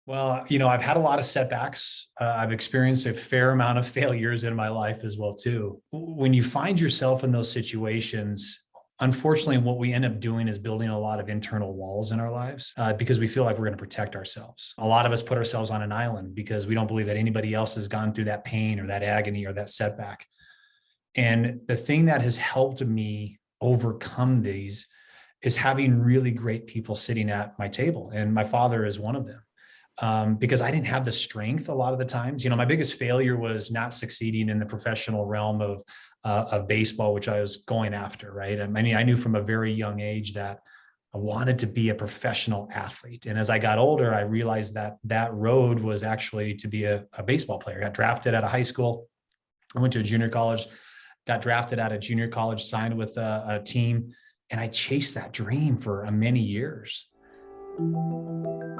Well, I've had a lot of setbacks. I've experienced a fair amount of failures in my life as well, too. When you find yourself in those situations, unfortunately, what we end up doing is building a lot of internal walls in our lives because we feel like we're going to protect ourselves. A lot of us put ourselves on an island because we don't believe that anybody else has gone through that pain or that agony or that setback. And the thing that has helped me overcome these is having really great people sitting at my table. And my father is one of them. Because I didn't have the strength a lot of the times. My biggest failure was not succeeding in the professional realm of baseball, which I was going after, right? I mean, I knew from a very young age that I wanted to be a professional athlete. And as I got older, I realized that that road was actually to be a baseball player. I got drafted out of high school. I went to a junior college, got drafted out of junior college, signed with a team, and I chased that dream for many years.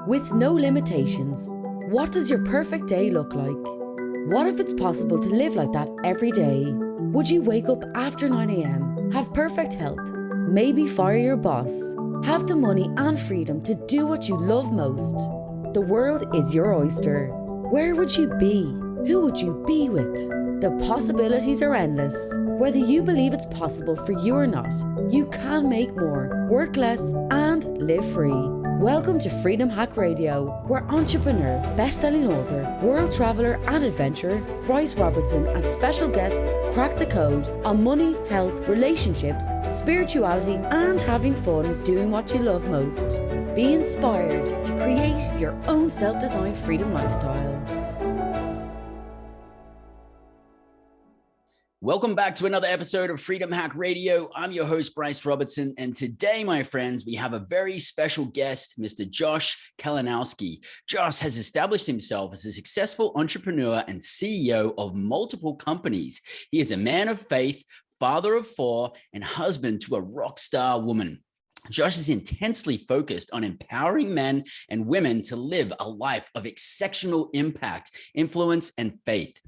With no limitations, what does your perfect day look like? What if it's possible to live like that every day? Would you wake up after 9 a.m., have perfect health, maybe fire your boss, have the money and freedom to do what you love most? The world is your oyster. Where would you be? Who would you be with? The possibilities are endless. Whether you believe it's possible for you or not, you can make more, work less, and live free. Welcome to Freedom Hack Radio, where entrepreneur, best-selling author, world traveller and adventurer, Bryce Robertson and special guests crack the code on money, health, relationships, spirituality and having fun doing what you love most. Be inspired to create your own self-designed freedom lifestyle. Welcome back to another episode of Freedom Hack Radio. I'm your host, Bryce Robertson. And today, my friends, we have a very special guest, Mr. Josh Kalinowski. Josh has established himself as a successful entrepreneur and CEO of multiple companies. He is a man of faith, father of four, and husband to a rock star woman. Josh is intensely focused on empowering men and women to live a life of exceptional impact, influence, and faith.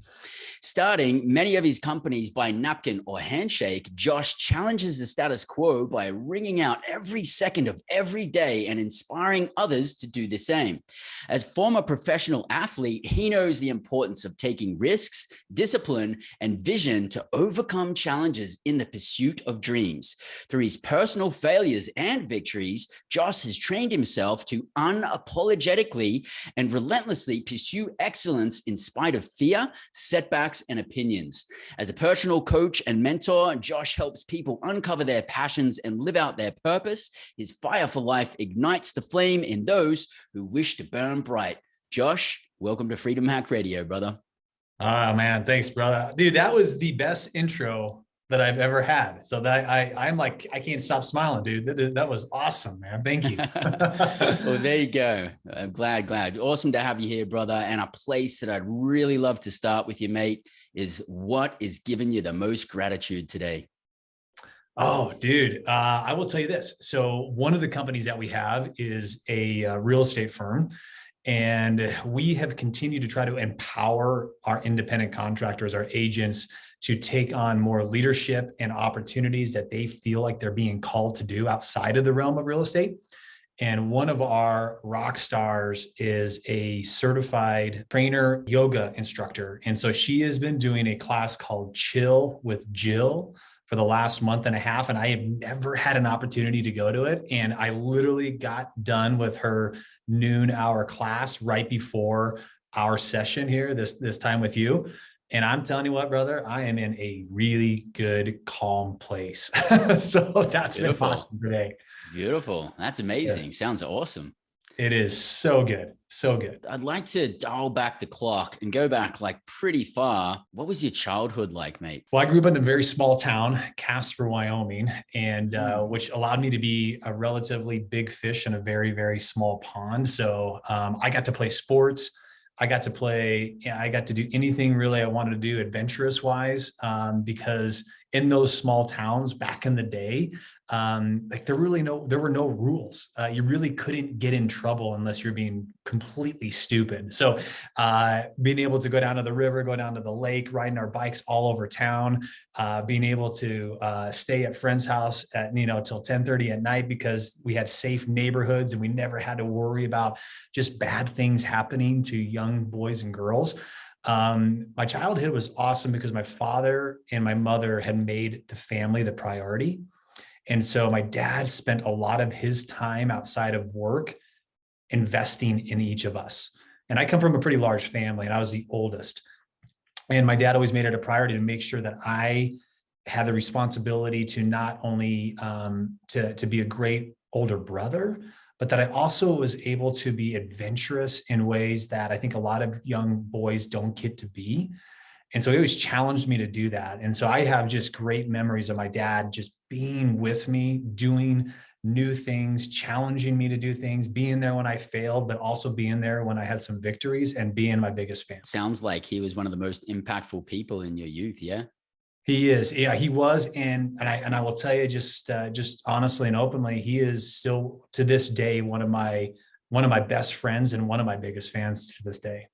Starting many of his companies by napkin or handshake, Josh challenges the status quo by ringing out every second of every day and inspiring others to do the same. As former professional athlete, he knows the importance of taking risks, discipline, and vision to overcome challenges in the pursuit of dreams. Through his personal failures and victories, Josh has trained himself to unapologetically and relentlessly pursue excellence in spite of fear, setbacks, and opinions. As a personal coach and mentor, Josh helps people uncover their passions and live out their purpose. His fire for life ignites the flame in those who wish to burn bright. Josh, welcome to Freedom Hack Radio, brother. Oh man, thanks, brother. Dude, that was the best intro that I've ever had. So that I'm like, I can't stop smiling, dude. That was awesome, man. Thank you. Well, there you go. I'm glad. Awesome to have you here, brother. And a place that I'd really love to start with you, mate, is what is giving you the most gratitude today? Oh, dude, I will tell you this. So one of the companies that we have is a real estate firm. And we have continued to try to empower our independent contractors, our agents, to take on more leadership and opportunities that they feel like they're being called to do outside of the realm of real estate. And one of our rock stars is a certified trainer yoga instructor. And so she has been doing a class called Chill with Jill for the last month and a half. And I have never had an opportunity to go to it. And I literally got done with her noon hour class right before our session here, this time with you. And I'm telling you what, brother, I am in a really good, calm place. So that's been awesome today. Beautiful. That's amazing. Yes. Sounds awesome. It is so good. So good. I'd like to dial back the clock and go back like pretty far. What was your childhood like, mate? Well, I grew up in a very small town, Casper, Wyoming, and which allowed me to be a relatively big fish in a very, very small pond. So I got to play sports. I got to do anything really I wanted to do adventurous wise, because in those small towns back in the day, Like there were no rules. You really couldn't get in trouble unless you're being completely stupid. So being able to go down to the river, go down to the lake, riding our bikes all over town, being able to stay at friend's house at, till 10:30 at night because we had safe neighborhoods and we never had to worry about just bad things happening to young boys and girls. My childhood was awesome because my father and my mother had made the family the priority. And so my dad spent a lot of his time outside of work investing in each of us. And I come from a pretty large family and I was the oldest. And my dad always made it a priority to make sure that I had the responsibility to not only to be a great older brother, but that I also was able to be adventurous in ways that I think a lot of young boys don't get to be. And so he always challenged me to do that. And so I have just great memories of my dad just being with me, doing new things, challenging me to do things, being there when I failed, but also being there when I had some victories and being my biggest fan. Sounds like he was one of the most impactful people in your youth. Yeah. He is. Yeah, he was. And I will tell you just honestly and openly, he is still to this day one of my best friends and one of my biggest fans to this day.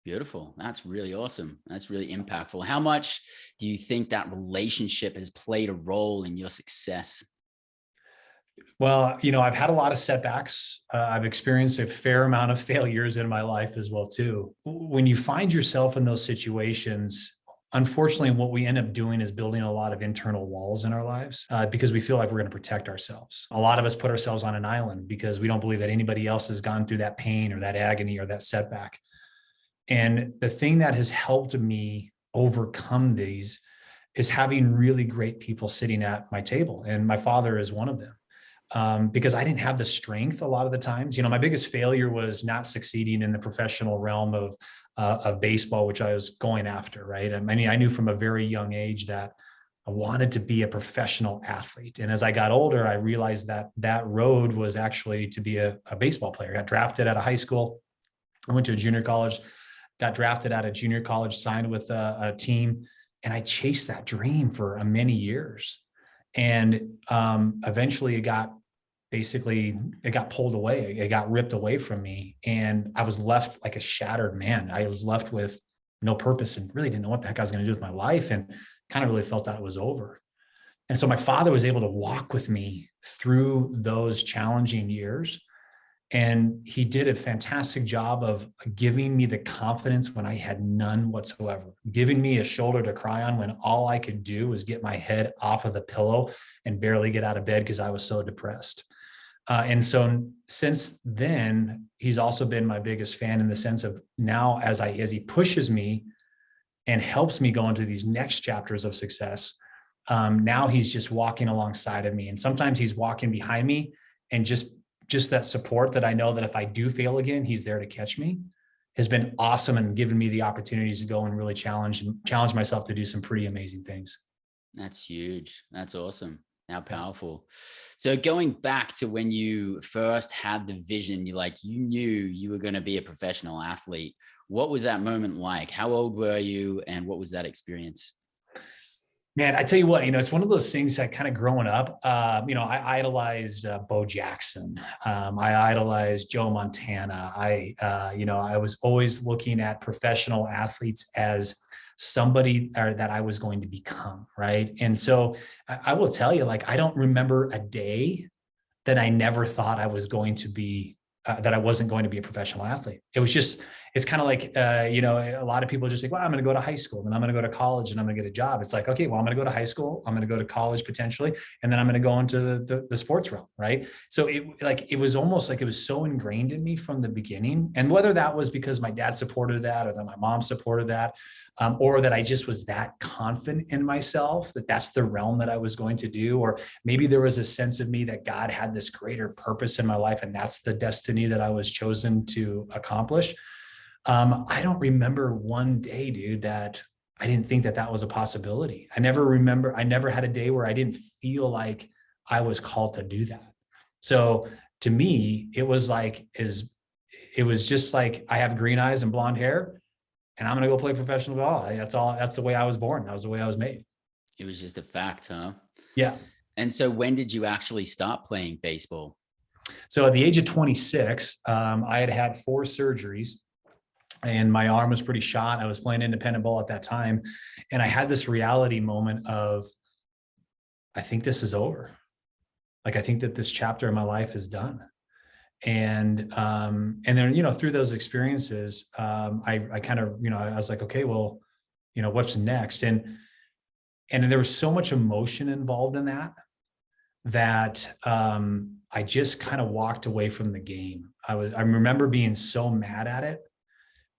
Beautiful. That's really awesome. That's really impactful. How much do you think that relationship has played a role in your success? Well, I've had a lot of setbacks. I've experienced a fair amount of failures in my life as well, too. When you find yourself in those situations, unfortunately, what we end up doing is building a lot of internal walls in our lives because we feel like we're going to protect ourselves. A lot of us put ourselves on an island because we don't believe that anybody else has gone through that pain or that agony or that setback. And the thing that has helped me overcome these is having really great people sitting at my table. And my father is one of them. Because I didn't have the strength a lot of the times. My biggest failure was not succeeding in the professional realm of baseball, which I was going after, right? I mean, I knew from a very young age that I wanted to be a professional athlete. And as I got older, I realized that that road was actually to be a baseball player. I got drafted out of high school. I went to a junior college, got drafted out of junior college, signed with a team, and I chased that dream for many years. And eventually it got pulled away. It got ripped away from me. And I was left like a shattered man. I was left with no purpose and really didn't know what the heck I was going to do with my life and kind of really felt that it was over. And so my father was able to walk with me through those challenging years. And he did a fantastic job of giving me the confidence when I had none whatsoever, giving me a shoulder to cry on when all I could do was get my head off of the pillow and barely get out of bed because I was so depressed. And so since then, he's also been my biggest fan in the sense of now as he pushes me and helps me go into these next chapters of success, now he's just walking alongside of me. And sometimes he's walking behind me and just that support that I know that if I do fail again, he's there to catch me has been awesome and given me the opportunities to go and really challenge myself to do some pretty amazing things. That's huge. That's awesome. How powerful. So going back to when you first had the vision, you knew you were going to be a professional athlete. What was that moment like? How old were you and what was that experience? Man, I tell you what, it's one of those things that kind of growing up, I idolized Bo Jackson. I idolized Joe Montana. I was always looking at professional athletes as somebody that I was going to become, right? And so I will tell you, I don't remember a day that I never thought I was going to be, that I wasn't going to be a professional athlete. It's kind of like, a lot of people just think, well, I'm going to go to high school, then I'm going to go to college and I'm going to get a job. It's like, okay, well, I'm going to go to high school, I'm going to go to college potentially, and then I'm going to go into the sports realm, right? So it was almost like it was so ingrained in me from the beginning. And whether that was because my dad supported that or that my mom supported that, or that I just was that confident in myself that that's the realm that I was going to do, or maybe there was a sense of me that God had this greater purpose in my life and that's the destiny that I was chosen to accomplish. I don't remember one day, dude, that I didn't think that was a possibility. I never had a day where I didn't feel like I was called to do that. So to me, it was just like I have green eyes and blonde hair and I'm going to go play professional ball. That's the way I was born. That was the way I was made. It was just a fact, huh? Yeah. And so when did you actually start playing baseball? So at the age of 26, I had had 4 surgeries and my arm was pretty shot. I was playing independent ball at that time. And I had this reality moment of, I think this is over. Like, I think that this chapter of my life is done. And then, through those experiences, I kind of, I was like, okay, well, what's next? And there was so much emotion involved in that I just kind of walked away from the game. I remember being so mad at it.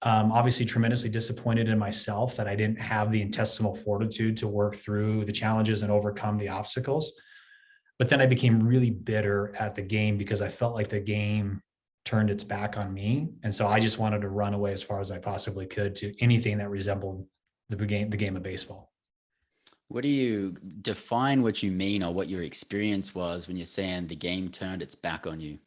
Obviously tremendously disappointed in myself that I didn't have the intestinal fortitude to work through the challenges and overcome the obstacles. But then I became really bitter at the game because I felt like the game turned its back on me. And so I just wanted to run away as far as I possibly could to anything that resembled the game of baseball. What do you define what you mean, or what your experience was when you're saying the game turned its back on you?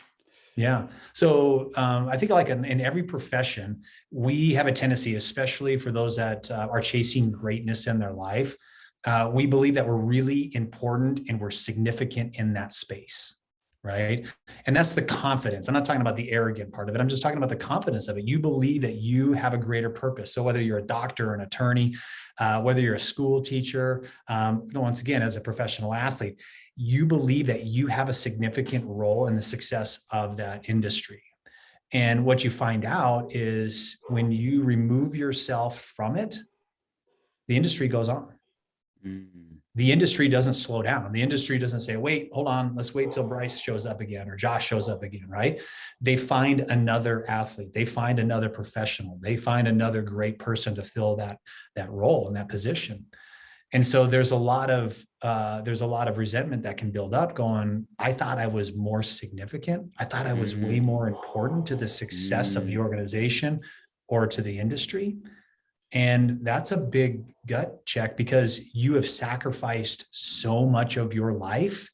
Yeah. So I think like in every profession, we have a tendency, especially for those that are chasing greatness in their life. We believe that we're really important and we're significant in that space. Right. And that's the confidence. I'm not talking about the arrogant part of it. I'm just talking about the confidence of it. You believe that you have a greater purpose. So whether you're a doctor or an attorney, whether you're a school teacher, once again, as a professional athlete, you believe that you have a significant role in the success of that industry. And what you find out is when you remove yourself from it, the industry goes on. Mm. The industry doesn't slow down. The industry doesn't say, wait, hold on, let's wait till Bryce shows up again or Josh shows up again, right? They find another athlete. They find another professional. They find another great person to fill that role and that position. And so there's a lot of resentment that can build up going, I thought I was more significant. I thought I was way more important to the success of the organization or to the industry. And that's a big gut check because you have sacrificed so much of your life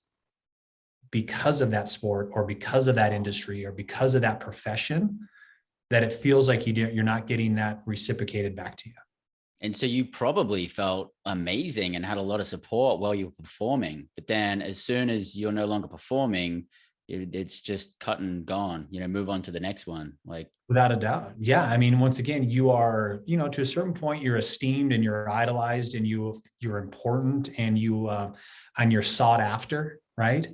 because of that sport or because of that industry or because of that profession that it feels like you're not getting that reciprocated back to you. And so you probably felt amazing and had a lot of support while you were performing. But then as soon as you're no longer performing, it's just cut and gone, move on to the next one. Like, without a doubt. Yeah. I mean, once again, you are, to a certain point, you're esteemed and you're idolized and you're important and you're sought after. Right.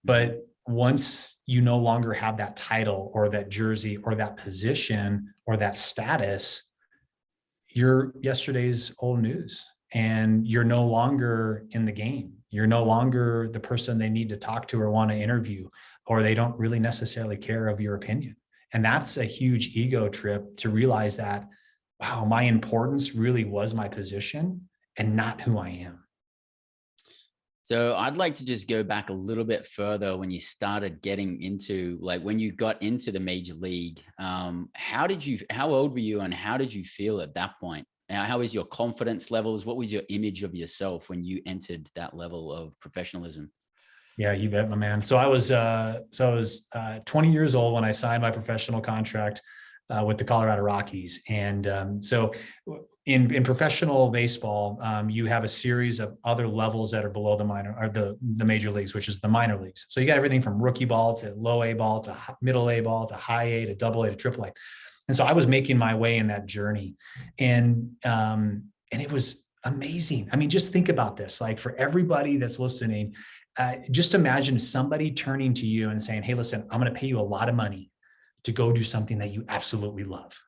But once you no longer have that title or that jersey or that position or that status, you're yesterday's old news and you're no longer in the game. You're no longer the person they need to talk to or want to interview, or they don't really necessarily care of your opinion. And that's a huge ego trip to realize that, wow, my importance really was my position and not who I am. So I'd like to just go back a little bit further when you started getting into, like, when you got into the major league, how old were you and how did you feel at that point? How was your confidence levels? What was your image of yourself when you entered that level of professionalism? Yeah, you bet, my man. So I was 20 years old when I signed my professional contract with the Colorado Rockies. And so in professional baseball, you have a series of other levels that are below the minor or the major leagues, which is the minor leagues. So you got everything from rookie ball to low A ball to middle A ball to high A to double A to triple A. And so I was making my way in that journey, and it was amazing. I mean, just think about this. Like, for everybody that's listening, just imagine somebody turning to you and saying, hey, listen, I'm going to pay you a lot of money to go do something that you absolutely love.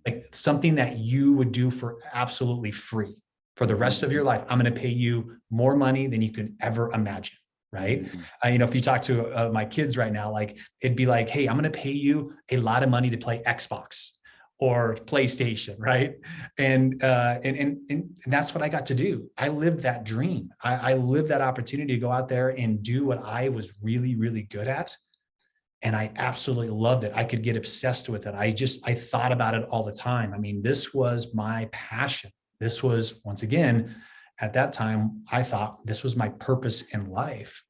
Like something that you would do for absolutely free for the rest of your life. I'm going to pay you more money than you can ever imagine. Right. If you talk to my kids right now, like, it'd be like, hey, I'm going to pay you a lot of money to play Xbox or PlayStation. Right. And that's what I got to do. I lived that dream. I lived that opportunity to go out there and do what I was really, really good at. And I absolutely loved it. I could get obsessed with it. I thought about it all the time. I mean, this was my passion. This was, once again, at that time, I thought this was my purpose in life.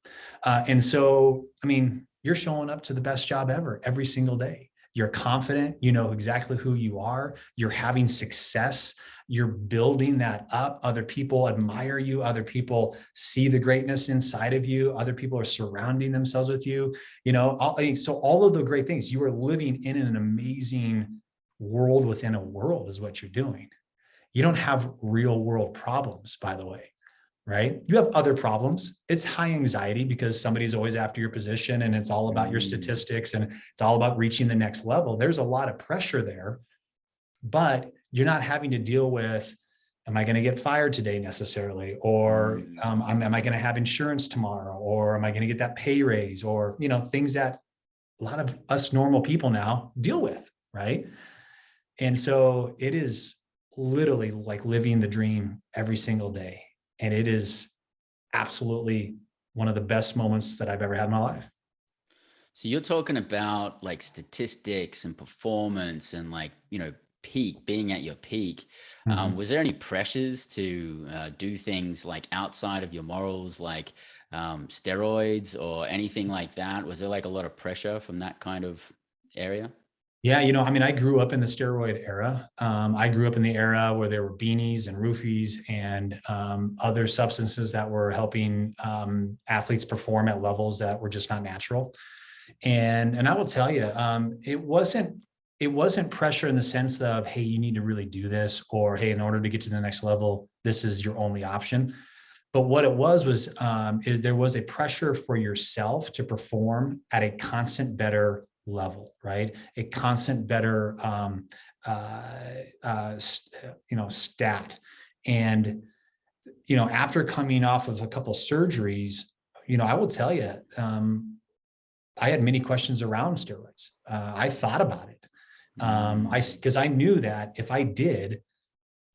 And so, I mean, you're showing up to the best job ever every single day. You're confident, you know exactly who you are. You're having success you're building that up. Other people admire you. Other people see the greatness inside of you. Other people are surrounding themselves with you. So all of the great things, you are living in an amazing world within a world is what you're doing. You don't have real world problems, by the way, right? You have other problems. It's high anxiety because somebody's always after your position, and it's all about your statistics, and it's all about reaching the next level. There's a lot of pressure there, but you're not having to deal with, am I going to get fired today necessarily? Or am I going to have insurance tomorrow? Or am I going to get that pay raise? Or, things that a lot of us normal people now deal with, right? And so it is literally like living the dream every single day. And it is absolutely one of the best moments that I've ever had in my life. So you're talking about like statistics and performance and like, being at your peak. Was there any pressures to do things like outside of your morals, like steroids or anything like that? Was there like a lot of pressure from that kind of area? Yeah, I grew up in the steroid era. I grew up in the era where there were beanies and roofies and other substances that were helping athletes perform at levels that were just not natural. And I will tell you, it wasn't pressure in the sense of, hey, you need to really do this, or hey, in order to get to the next level, this is your only option. But what it was is there was a pressure for yourself to perform at a constant better level, right? A constant better, stat. And, after coming off of a couple of surgeries, I will tell you, I had many questions around steroids. I thought about it. Because I knew that if I did,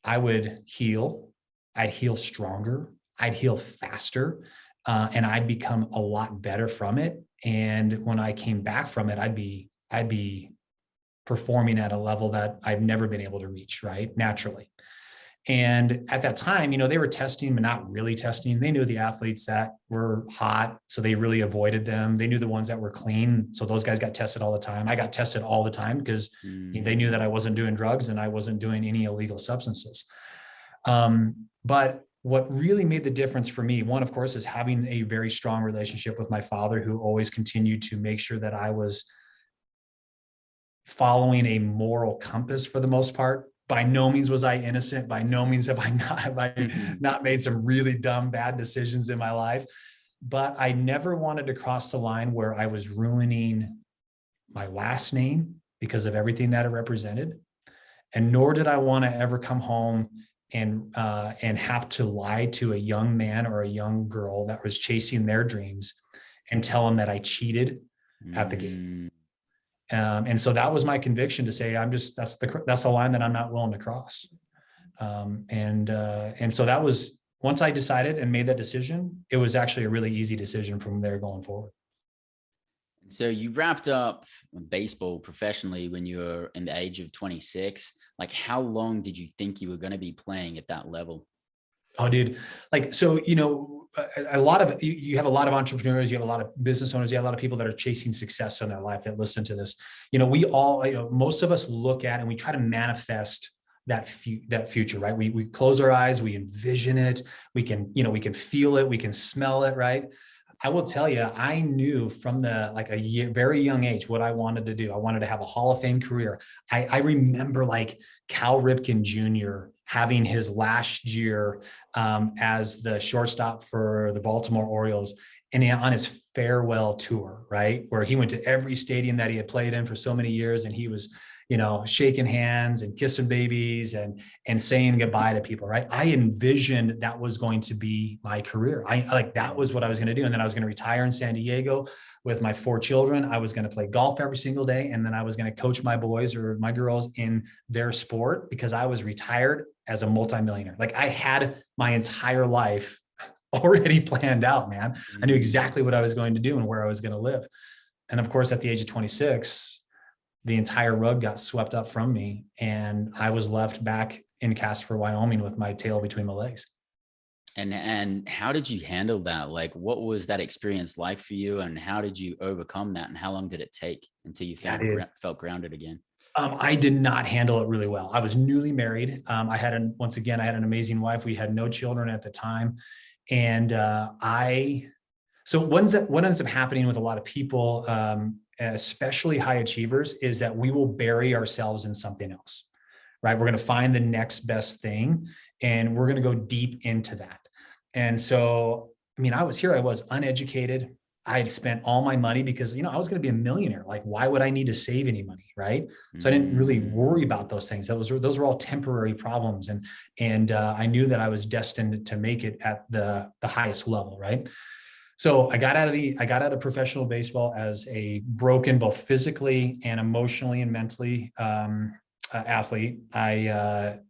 I would heal. I'd heal stronger. I'd heal faster. And I'd become a lot better from it. And when I came back from it, I'd be performing at a level that I've never been able to reach, right? Naturally. And at that time, they were testing, but not really testing. They knew the athletes that were hot, so they really avoided them. They knew the ones that were clean, so those guys got tested all the time. I got tested all the time because they knew that I wasn't doing drugs and I wasn't doing any illegal substances. But what really made the difference for me, one, of course, is having a very strong relationship with my father, who always continued to make sure that I was following a moral compass for the most part. By no means was I innocent. By no means have I not made some really dumb, bad decisions in my life. But I never wanted to cross the line where I was ruining my last name because of everything that it represented. And nor did I want to ever come home and have to lie to a young man or a young girl that was chasing their dreams and tell them that I cheated at the game. And so that was my conviction to say, that's the line that I'm not willing to cross. And so that was, once I decided and made that decision, it was actually a really easy decision from there going forward. So you wrapped up baseball professionally when you were in the age of 26. Like, how long did you think you were going to be playing at that level? Oh, dude. Like, so, a lot of, you have a lot of entrepreneurs, you have a lot of business owners, you have a lot of people that are chasing success in their life that listen to this. We all, most of us look at and we try to manifest that future, right? We close our eyes, we envision it. We can feel it, we can smell it, right? I will tell you, I knew from very young age what I wanted to do. I wanted to have a Hall of Fame career. I remember like Cal Ripken Jr. having his last year as the shortstop for the Baltimore Orioles, and on his farewell tour, right? Where he went to every stadium that he had played in for so many years, and he was, shaking hands and kissing babies and saying goodbye to people, right? I envisioned that was going to be my career. That was what I was going to do. And then I was going to retire in San Diego with my 4 children. I was going to play golf every single day. And then I was going to coach my boys or my girls in their sport because I was retired as a multimillionaire. Like, I had my entire life already planned out, man. I knew exactly what I was going to do and where I was going to live. And of course, at the age of 26, the entire rug got swept up from me, and I was left back in Casper, Wyoming with my tail between my legs. And how did you handle that? Like, what was that experience like for you, and how did you overcome that? And how long did it take until you felt grounded again? I did not handle it really well. I was newly married. Once again, I had an amazing wife. We had no children at the time. And so what ends up happening with a lot of people, especially high achievers, is that we will bury ourselves in something else, right? We're going to find the next best thing and we're going to go deep into that. And so, I mean, I was uneducated. I had spent all my money because, I was going to be a millionaire. Like, why would I need to save any money? Right. So I didn't really worry about those things. Those were all temporary problems. And I knew that I was destined to make it at the highest level. Right. So I got out of professional baseball as a broken, both physically and emotionally and mentally, athlete. I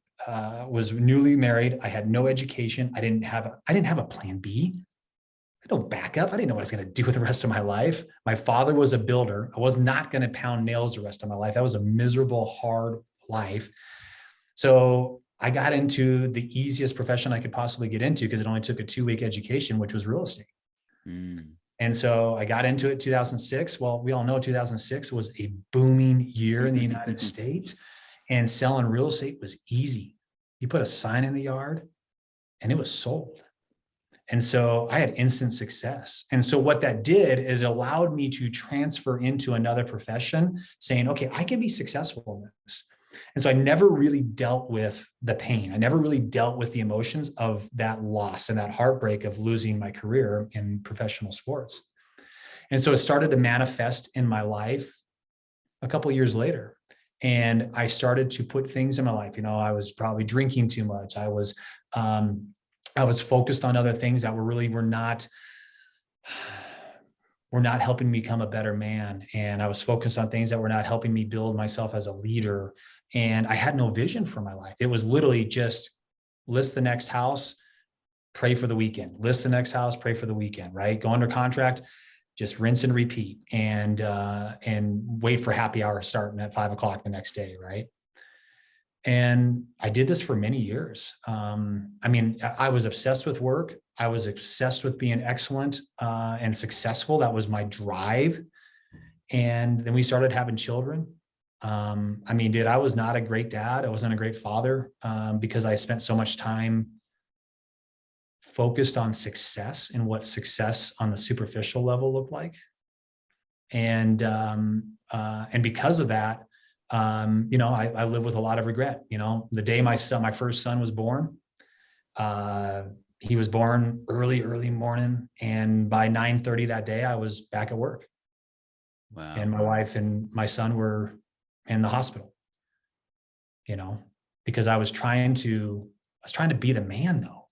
was newly married. I had no education. I didn't have a plan B. No backup. I didn't know what I was going to do with the rest of my life. My father was a builder. I was not going to pound nails the rest of my life. That was a miserable, hard life. So I got into the easiest profession I could possibly get into because it only took a 2-week education, which was real estate. And so I got into it 2006. Well, we all know 2006 was a booming year in the United States, and selling real estate was easy. You put a sign in the yard and it was sold. And so I had instant success. And so what that did is it allowed me to transfer into another profession saying, okay, I can be successful in this. And so I never really dealt with the pain. I never really dealt with the emotions of that loss and that heartbreak of losing my career in professional sports. And so it started to manifest in my life a couple of years later. And I started to put things in my life. I was probably drinking too much. I was focused on other things that were not helping me become a better man. And I was focused on things that were not helping me build myself as a leader. And I had no vision for my life. It was literally just list the next house, pray for the weekend, list the next house, pray for the weekend, right? Go under contract, just rinse and repeat, and wait for happy hour starting at 5:00 the next day, right? And I did this for many years. I was obsessed with work. I was obsessed with being excellent and successful. That was my drive. And then we started having children. Dude, I was not a great dad. I wasn't a great father because I spent so much time focused on success and what success on the superficial level looked like. And because of that, I live with a lot of regret. The day my first son was born, he was born early morning. And by 9:30 that day, I was back at work. Wow. And my wife and my son were in the hospital, because I was trying to be the man though,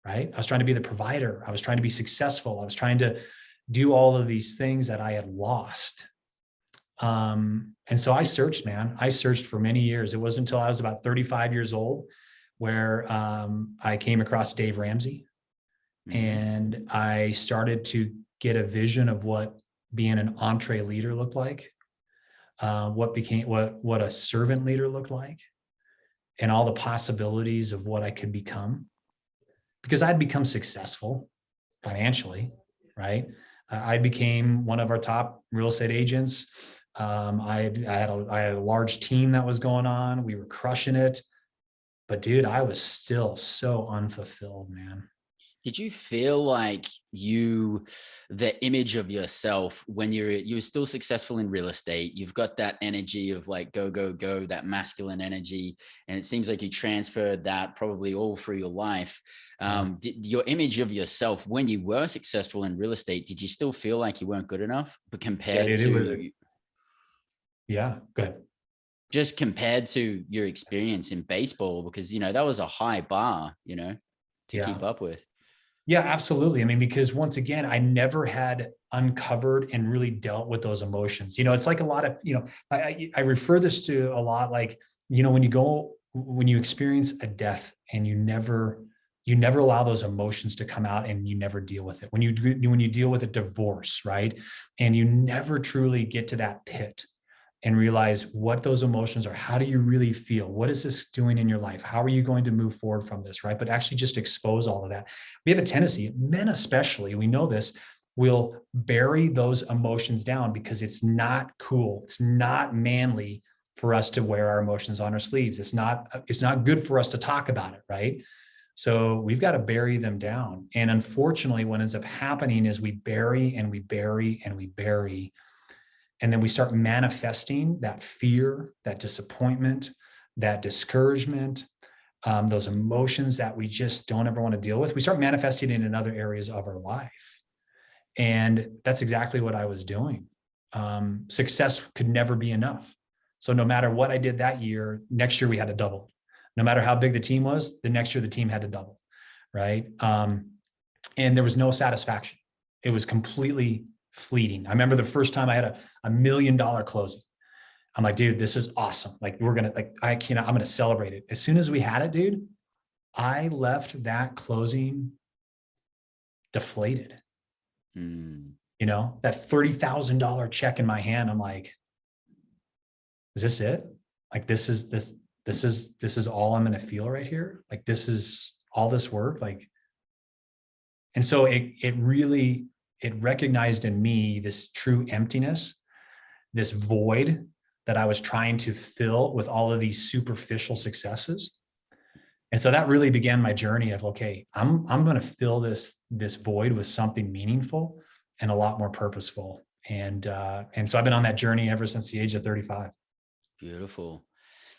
right? I was trying to be the provider. I was trying to be successful. I was trying to do all of these things that I had lost. And so I searched, man. I searched for many years. It wasn't until I was about 35 years old where I came across Dave Ramsey, and I started to get a vision of what being an entree leader looked like, what a servant leader looked like, and all the possibilities of what I could become, because I'd become successful financially, right? I became one of our top real estate agents. I had a large team that was going on. We were crushing it, but dude, I was still so unfulfilled, man. Did you feel like the image of yourself when you were still successful in real estate, you've got that energy of like, go, go, go, that masculine energy. And it seems like you transferred that probably all through your life. Did your image of yourself when you were successful in real estate, did you still feel like you weren't good enough, but compared to... Yeah, go ahead. Just compared to your experience in baseball, because, that was a high bar, to keep up with. Yeah, absolutely. Because once again, I never had uncovered and really dealt with those emotions. It's like a lot of, I refer this to a lot, like, when you experience a death and you never allow those emotions to come out and you never deal with it. When you deal with a divorce, right? And you never truly get to that pit and realize what those emotions are. How do you really feel? What is this doing in your life? How are you going to move forward from this, right? But actually just expose all of that. We have a tendency, men especially, we know this, will bury those emotions down because it's not cool. It's not manly for us to wear our emotions on our sleeves. It's not good for us to talk about it, right? So we've got to bury them down. And unfortunately, what ends up happening is we bury and we bury and we bury. And then we start manifesting that fear, that disappointment, that discouragement, those emotions that we just don't ever want to deal with. We start manifesting it in other areas of our life. And that's exactly what I was doing. Success could never be enough. So no matter what I did that year, next year we had to double. No matter how big the team was, the next year the team had to double, right? And there was no satisfaction. It was completely fleeting. I remember the first time I had a $1 million closing. I'm like, dude, this is awesome. Like, I'm going to celebrate it. As soon as we had it, dude, I left that closing deflated. You know, that $30,000 check in my hand. I'm like, is this it? Like, this is all I'm going to feel right here. Like, this is all this work. Like, and so it recognized in me this true emptiness, this void that I was trying to fill with all of these superficial successes. And so that really began my journey of, okay, I'm going to fill this void with something meaningful and a lot more purposeful. And so I've been on that journey ever since the age of 35. Beautiful.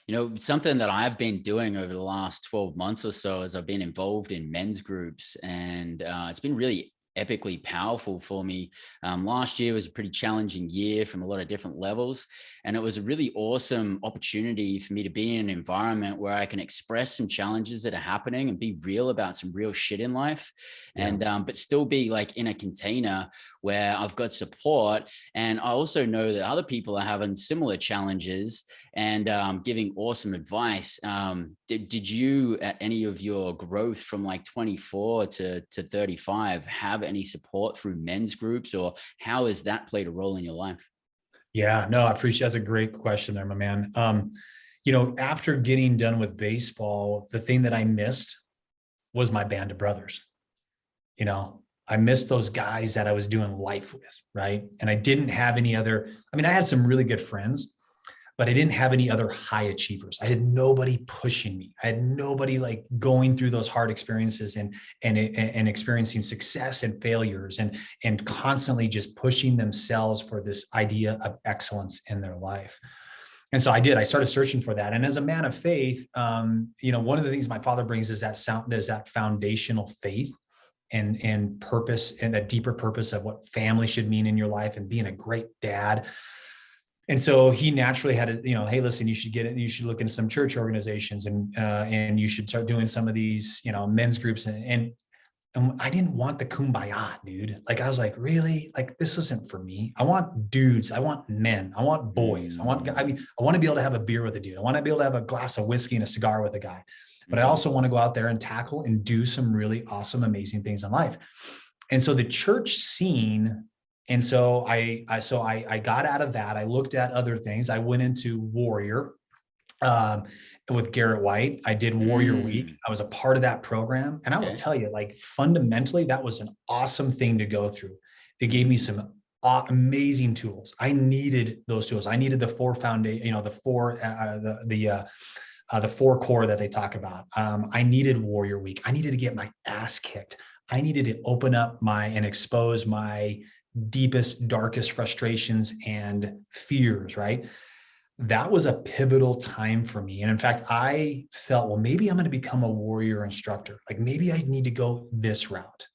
You know, something that I've been doing over the last 12 months or so is I've been involved in men's groups, and it's been really epically powerful for me. Last year was a pretty challenging year from a lot of different levels. And it was a really awesome opportunity for me to be in an environment where I can express some challenges that are happening and be real about some real shit in life. Yeah. And, but still be like in a container where I've got support. And I also know that other people are having similar challenges and giving awesome advice. Did you, at any of your growth from like 24 to 35, have any support through men's groups, or how has that played a role in your life? Yeah, no, I appreciate, that's a great question there, my man. You know, after getting done with baseball, the thing that I missed was my band of brothers. You know, I missed those guys that I was doing life with, right? And I didn't have any other, I mean, I had some really good friends, but I didn't have any other high achievers. I had nobody pushing me. I had nobody like going through those hard experiences and experiencing success and failures and constantly just pushing themselves for this idea of excellence in their life. And so I started searching for that. And as a man of faith, you know, one of the things my father brings is that foundational faith and purpose, and a deeper purpose of what family should mean in your life and being a great dad. And so he naturally had to, you know, hey, listen, you should get it. You should look into some church organizations and you should start doing some of these, you know, men's groups. And I didn't want the kumbaya, dude. Like, I was like, really? Like, this isn't for me. I want dudes. I want men. I want boys. I want to be able to have a beer with a dude. I want to be able to have a glass of whiskey and a cigar with a guy. But I also want to go out there and tackle and do some really awesome, amazing things in life. And so the church scene, and so I got out of that. I looked at other things. I went into Warrior with Garrett White. I did Warrior Week. I was a part of that program. And I will tell you, like, fundamentally, that was an awesome thing to go through. They gave me some amazing tools. I needed those tools. I needed the four foundation, you know, the four core that they talk about. I needed Warrior Week. I needed to get my ass kicked. I needed to open up and expose my deepest, darkest frustrations and fears, right? That was a pivotal time for me. And in fact, I felt, well, maybe I'm going to become a warrior instructor. Like, maybe I need to go this route.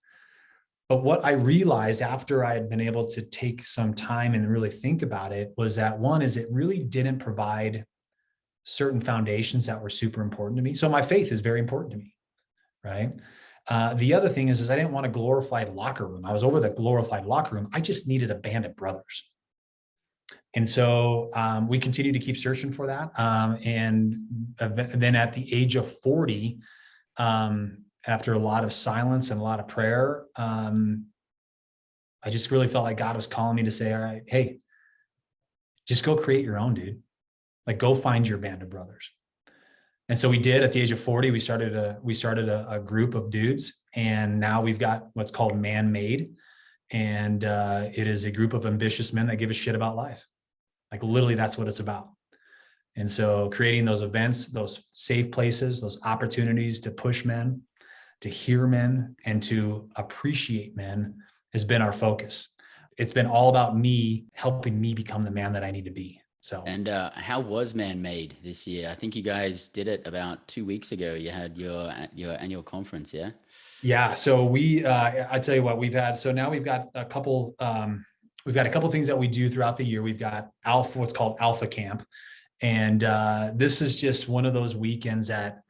But what I realized after I had been able to take some time and really think about it was that, one is, it really didn't provide certain foundations that were super important to me. So my faith is very important to me, right? The other thing is I didn't want a glorified locker room. I was over the glorified locker room. I just needed a band of brothers. And so we continued to keep searching for that. And then at the age of 40, after a lot of silence and a lot of prayer, I just really felt like God was calling me to say, all right, hey, just go create your own, dude. Like, go find your band of brothers. And so we did. At the age of 40, we started a group of dudes, and now we've got what's called Man Made. And it is a group of ambitious men that give a shit about life. Like, literally, that's what it's about. And so creating those events, those safe places, those opportunities to push men, to hear men, and to appreciate men has been our focus. It's been all about me helping me become the man that I need to be. So, And how was Man Made this year? I think you guys did it about 2 weeks ago. You had your annual conference, yeah? yeah. So I tell you what, now we've got a couple, things that we do throughout the year. We've got what's called Alpha Camp. And this is just one of those weekends that,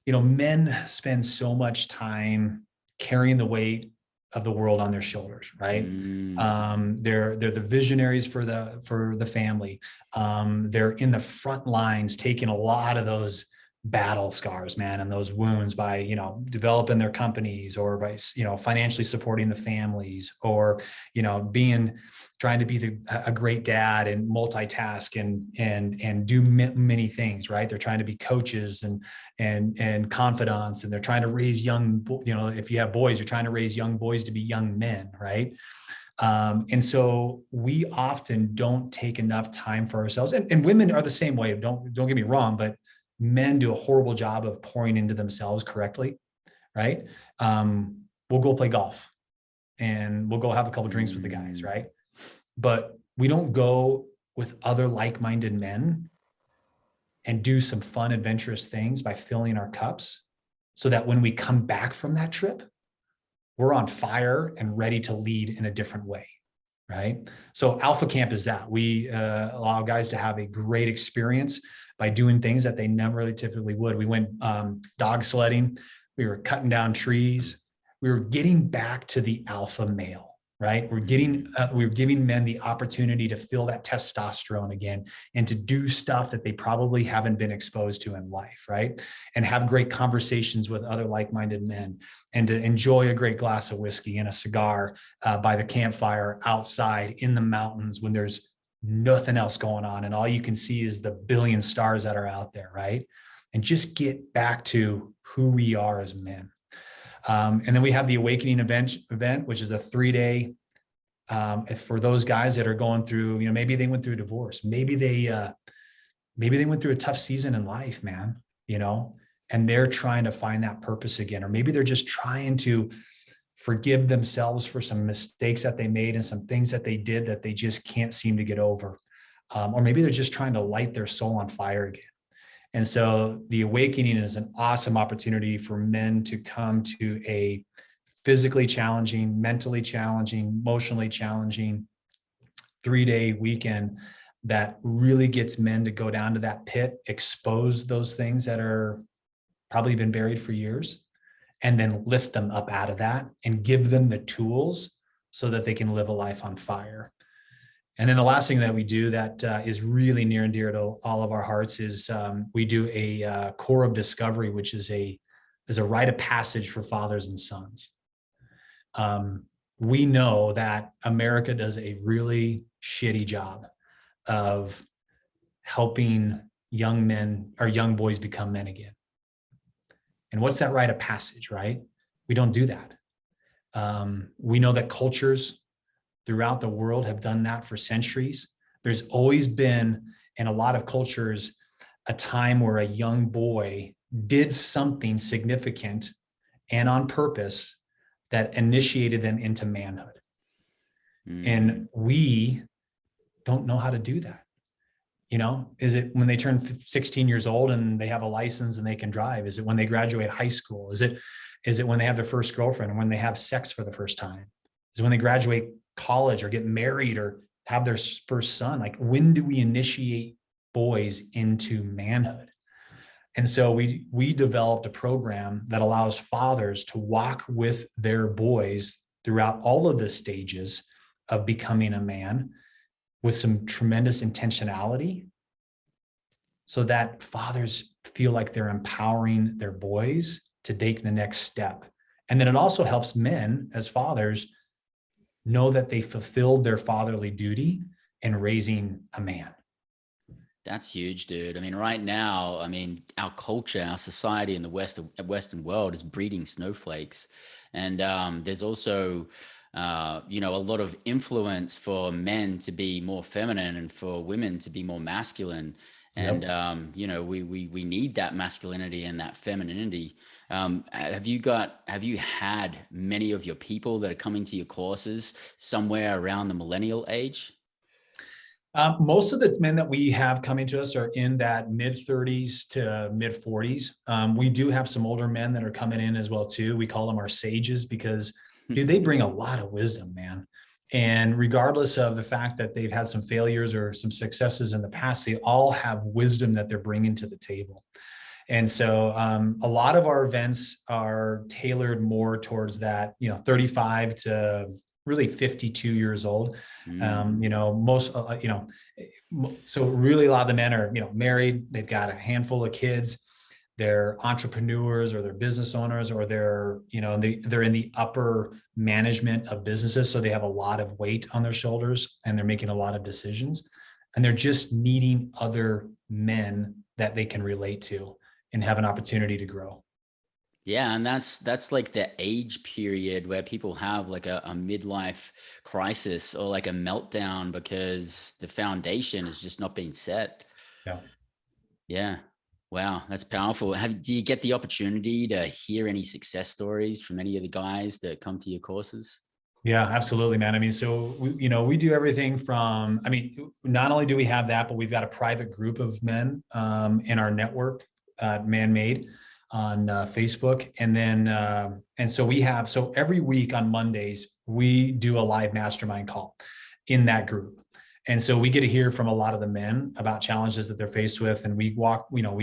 men spend so much time carrying the weight of the world on their shoulders, right? They're the visionaries for the family. They're in the front lines, taking a lot of those battle scars, man, and those wounds by, developing their companies, or by, financially supporting the families, or, trying to be a great dad and multitask and do many things, right? They're trying to be coaches and confidants, and they're trying to raise young, if you have boys, you're trying to raise young boys to be young men, right? And so we often don't take enough time for ourselves, and women are the same way. Don't get me wrong, but men do a horrible job of pouring into themselves correctly, right? We'll go play golf and we'll go have a couple drinks with the guys, right? But we don't go with other like-minded men and do some fun, adventurous things by filling our cups, so that when we come back from that trip, we're on fire and ready to lead in a different way, right? So Alpha Camp is that. We allow guys to have a great experience by doing things that they never really typically would. We went dog sledding. We were cutting down trees. We were getting back to the alpha male, right? We're giving men the opportunity to feel that testosterone again, and to do stuff that they probably haven't been exposed to in life, right? And have great conversations with other like-minded men, and to enjoy a great glass of whiskey and a cigar by the campfire outside in the mountains when there's nothing else going on, and all you can see is the billion stars that are out there, right? And just get back to who we are as men. And then we have the Awakening event, which is a 3-day for those guys that are going through, maybe they went through a divorce, maybe they went through a tough season in life, man, and they're trying to find that purpose again, or maybe they're just trying to forgive themselves for some mistakes that they made and some things that they did that they just can't seem to get over. Or maybe they're just trying to light their soul on fire again. And so the Awakening is an awesome opportunity for men to come to a physically challenging, mentally challenging, emotionally challenging 3-day weekend that really gets men to go down to that pit, expose those things that are probably been buried for years, and then lift them up out of that and give them the tools so that they can live a life on fire. And then the last thing that we do that is really near and dear to all of our hearts is we do a Core of Discovery, which is a rite of passage for fathers and sons. We know that America does a really shitty job of helping young men or young boys become men again. And what's that rite of passage, right? We don't do that. We know that cultures throughout the world have done that for centuries. There's always been, in a lot of cultures, a time where a young boy did something significant and on purpose that initiated them into manhood. And we don't know how to do that. Is it when they turn 16 years old and they have a license and they can drive? Is it when they graduate high school? Is it when they have their first girlfriend, and when they have sex for the first time? Is it when they graduate college or get married or have their first son? Like, when do we initiate boys into manhood? And so we developed a program that allows fathers to walk with their boys throughout all of the stages of becoming a man, with some tremendous intentionality, so that fathers feel like they're empowering their boys to take the next step. And then it also helps men as fathers know that they fulfilled their fatherly duty in raising a man. That's huge, dude. I mean, right now, our culture, our society in the Western world is breeding snowflakes. And there's also a lot of influence for men to be more feminine and for women to be more masculine. And, Yep. we need that masculinity and that femininity. Have you had many of your people that are coming to your courses somewhere around the millennial age? Most of the men that we have coming to us are in that mid 30s to mid 40s. We do have some older men that are coming in as well too. We call them our sages because, dude, they bring a lot of wisdom, man. And regardless of the fact that they've had some failures or some successes in the past, they all have wisdom that they're bringing to the table. And so a lot of our events are tailored more towards that, 35 to really 52 years old. Most, so really a lot of the men are, married, they've got a handful of kids, they're entrepreneurs or they're business owners, or they're in the upper management of businesses. So they have a lot of weight on their shoulders and they're making a lot of decisions, and they're just needing other men that they can relate to and have an opportunity to grow. Yeah, and that's like the age period where people have like a midlife crisis or like a meltdown because the foundation is just not being set. Yeah. Yeah. Wow, that's powerful. Do you get the opportunity to hear any success stories from any of the guys that come to your courses? Yeah, absolutely, man. I mean, so we do everything from, not only do we have that, but we've got a private group of men in our network, Man-Made, on Facebook. And then, so every week on Mondays, we do a live mastermind call in that group. And so we get to hear from a lot of the men about challenges that they're faced with. And we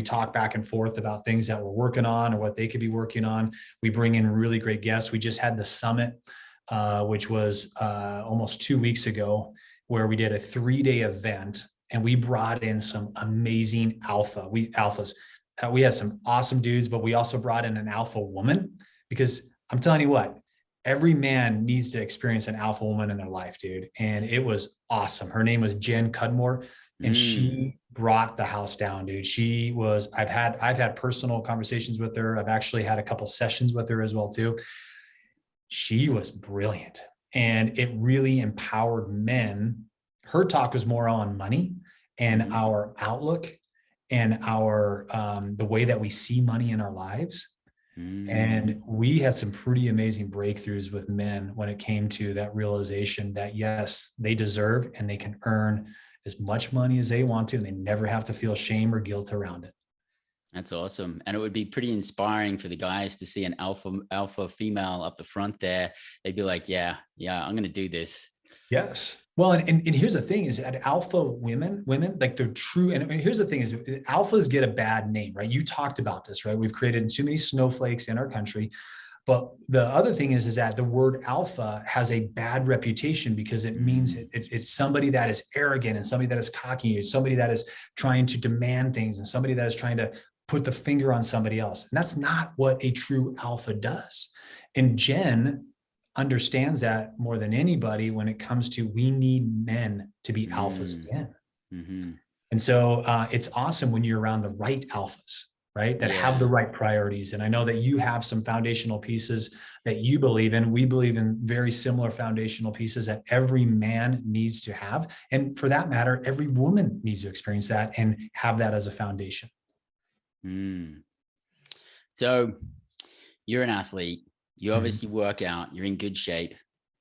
talk back and forth about things that we're working on or what they could be working on. We bring in really great guests. We just had the summit, which was almost 2 weeks ago, where we did a 3-day event and we brought in some amazing alphas. We had some awesome dudes, but we also brought in an alpha woman, because I'm telling you what, every man needs to experience an alpha woman in their life, dude. And it was awesome. Her name was Jen Cudmore, and she brought the house down, dude. I've had personal conversations with her. I've actually had a couple sessions with her as well too. She was brilliant, and it really empowered men. Her talk was more on money and our outlook and our the way that we see money in our lives. And we had some pretty amazing breakthroughs with men when it came to that realization that, yes, they deserve and they can earn as much money as they want to, and they never have to feel shame or guilt around it. That's awesome. And it would be pretty inspiring for the guys to see an alpha female up the front there. They'd be like, yeah, I'm going to do this. Yes. Well, and here's the thing is that alpha women, like they're true. And here's the thing is alphas get a bad name, right? You talked about this, right? We've created too many snowflakes in our country. But the other thing is that the word alpha has a bad reputation because it means it's somebody that is arrogant and somebody that is cocky, somebody that is trying to demand things, and somebody that is trying to put the finger on somebody else. And that's not what a true alpha does. And Jen understands that more than anybody when it comes to, we need men to be alphas again. And so it's awesome when you're around the right alphas, right? That have the right priorities. And I know that you have some foundational pieces that you believe in. We believe in very similar foundational pieces that every man needs to have. And for that matter, every woman needs to experience that and have that as a foundation. So you're an athlete. You obviously work out, you're in good shape.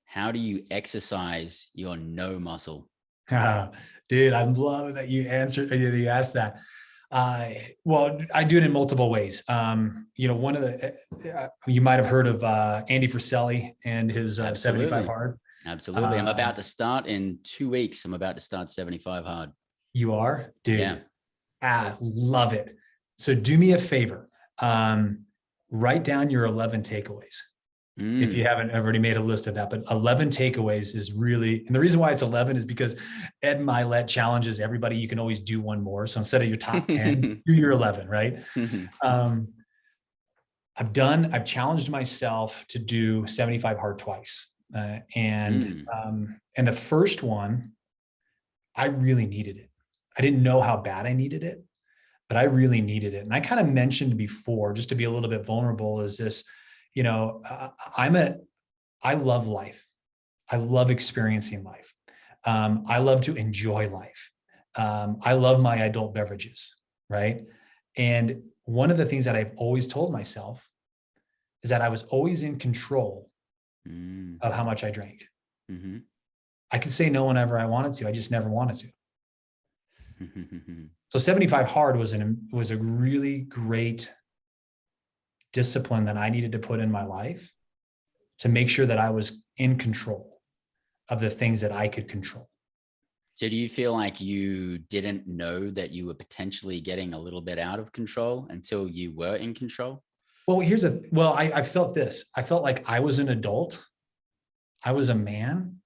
How do you exercise your no muscle? Dude, I love that you asked that. Well, I do it in multiple ways. One of the, you might've heard of Andy Frisella and his 75 hard. Absolutely. I'm about to start in 2 weeks. I'm about to start 75 hard. You are? Dude. Yeah. Love it. So do me a favor. Write down your 11 takeaways. If you haven't already made a list of that, but 11 takeaways is really, and the reason why it's 11 is because Ed Milet challenges everybody. You can always do one more. So instead of your top 10, do your 11, right? I've challenged myself to do 75 hard twice. And the first one, I really needed it. I didn't know how bad I needed it, but I really needed it. And I kind of mentioned before, just to be a little bit vulnerable, is this, I love life. I love experiencing life. I love to enjoy life. I love my adult beverages, right? And one of the things that I've always told myself is that I was always in control of how much I drank. Mm-hmm. I could say no whenever I wanted to. I just never wanted to. So 75 hard was a really great discipline that I needed to put in my life to make sure that I was in control of the things that I could control. So do you feel like you didn't know that you were potentially getting a little bit out of control until you were in control? Well, I felt this. I felt like I was an adult. I was a man.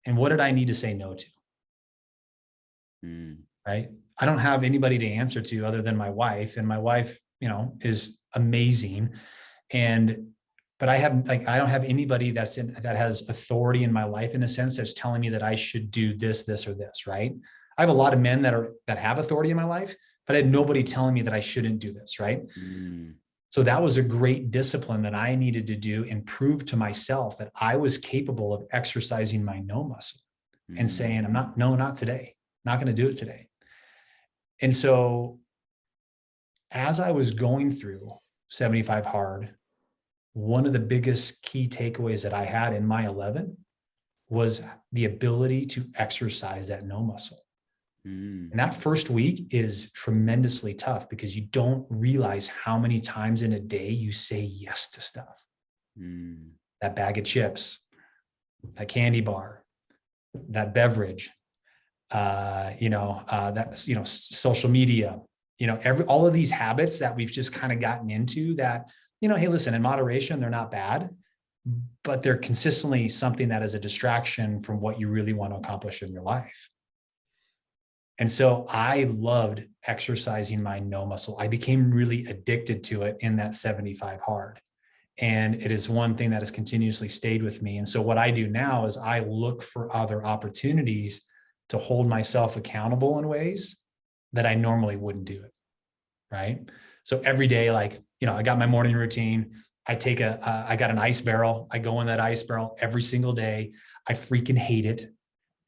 And what did I need to say no to? Right? I don't have anybody to answer to other than my wife. And my wife, is amazing. But I don't have anybody that has authority in my life in a sense that's telling me that I should do this, or this, right? I have a lot of men that have authority in my life, but I had nobody telling me that I shouldn't do this, right? So that was a great discipline that I needed to do and prove to myself that I was capable of exercising my no muscle and saying, not today, not going to do it today. And so as I was going through 75 hard, one of the biggest key takeaways that I had in my 11 was the ability to exercise that no muscle. And that first week is tremendously tough because you don't realize how many times in a day you say yes to stuff. That bag of chips, that candy bar, that beverage, social media, all of these habits that we've just kind of gotten into that, hey, listen, in moderation, they're not bad, but they're consistently something that is a distraction from what you really want to accomplish in your life. And so I loved exercising my no muscle. I became really addicted to it in that 75 hard. And it is one thing that has continuously stayed with me. And so what I do now is I look for other opportunities to hold myself accountable in ways that I normally wouldn't do it. Right. So every day, I got my morning routine. I got an ice barrel. I go in that ice barrel every single day. I freaking hate it.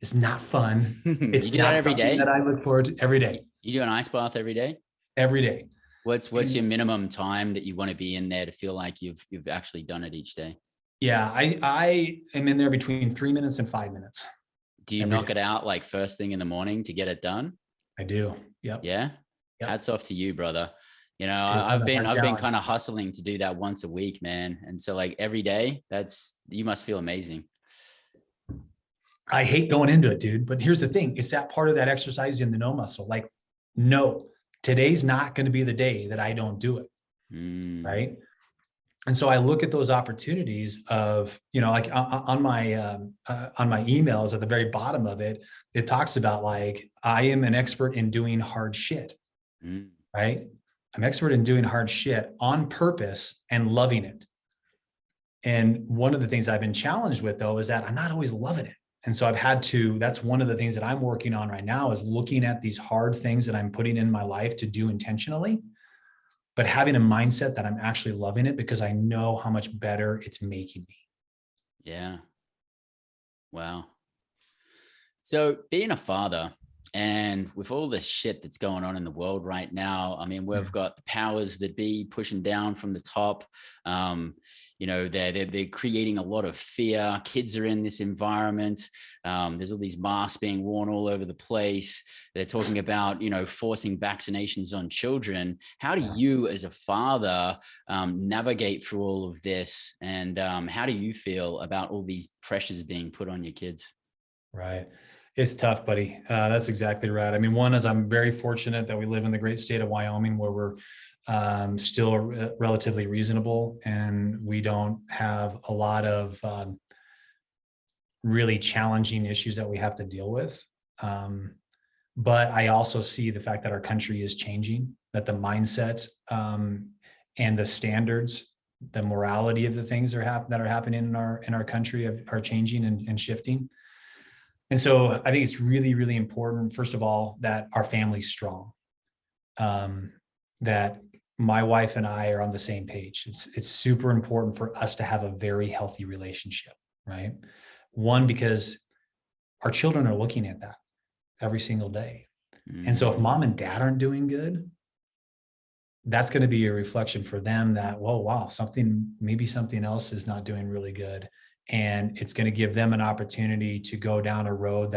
It's not fun. It's You do not that every something day? that I look forward to every day. You do an ice bath every day? Every day. What's your minimum time that you want to be in there to feel like you've actually done it each day? Yeah, I am in there between 3 minutes and 5 minutes. Do you knock it out like first thing in the morning to get it done? I do. Yep. Yeah. Yep. Hats off to you, brother. Dude, I've been kind of hustling to do that once a week, man. And so like every day, you must feel amazing. I hate going into it, dude. But here's the thing. It's that part of that exercise in the no muscle. Like, no, today's not going to be the day that I don't do it. Right. And so I look at those opportunities of, on my emails at the very bottom of it, it talks about like, I am an expert in doing hard shit. Right. I'm expert in doing hard shit on purpose and loving it. And one of the things I've been challenged with though, is that I'm not always loving it. And so that's one of the things that I'm working on right now is looking at these hard things that I'm putting in my life to do intentionally, but having a mindset that I'm actually loving it because I know how much better it's making me. Yeah. Wow. So being a father and with all the shit that's going on in the world right now, I mean, we've got the powers that be pushing down from the top. They're creating a lot of fear. Kids are in this environment. There's all these masks being worn all over the place. They're talking about, forcing vaccinations on children. How do you as a father navigate through all of this? And how do you feel about all these pressures being put on your kids? Right. It's tough, buddy. That's exactly right. I mean, one is I'm very fortunate that we live in the great state of Wyoming where we're still relatively reasonable and we don't have a lot of really challenging issues that we have to deal with. But I also see the fact that our country is changing, that the mindset and the standards, the morality of the things that are happening in our country are changing and shifting. And so I think it's really, really important, first of all, that our family's strong, that my wife and I are on the same page. It's super important for us to have a very healthy relationship, right? One, because our children are looking at that every single day. And so if mom and dad aren't doing good, that's going to be a reflection for them that, whoa, wow, maybe something else is not doing really good. And it's going to give them an opportunity to go down a road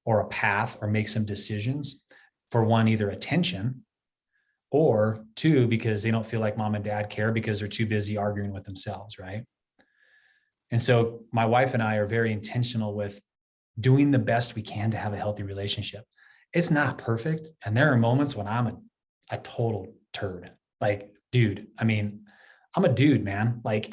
or a path, or make some decisions for, one, either attention, or two, because they don't feel like mom and dad care because they're too busy arguing with themselves. Right. And so my wife and I are very intentional with doing the best we can to have a healthy relationship. It's not perfect. And there are moments when I'm a total turd. Like, dude, I mean, I'm a dude, man. Like,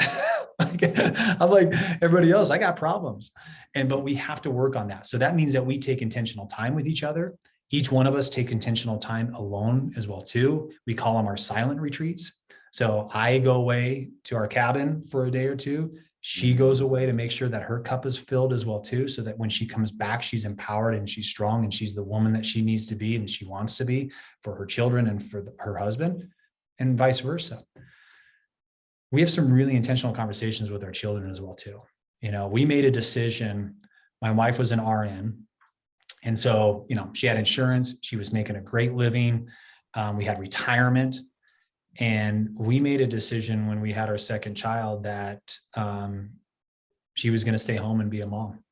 I'm like everybody else, I got problems. But we have to work on that. So that means that we take intentional time with each other. Each one of us take intentional time alone as well, too. We call them our silent retreats. So I go away to our cabin for a day or two. She goes away to make sure that her cup is filled as well, too, so that when she comes back, she's empowered and she's strong and she's the woman that she needs to be and she wants to be for her children and for her husband, and vice versa. We have some really intentional conversations with our children as well, too. We made a decision. My wife was an RN. And so, she had insurance. She was making a great living. We had retirement. And we made a decision when we had our second child that she was going to stay home and be a mom.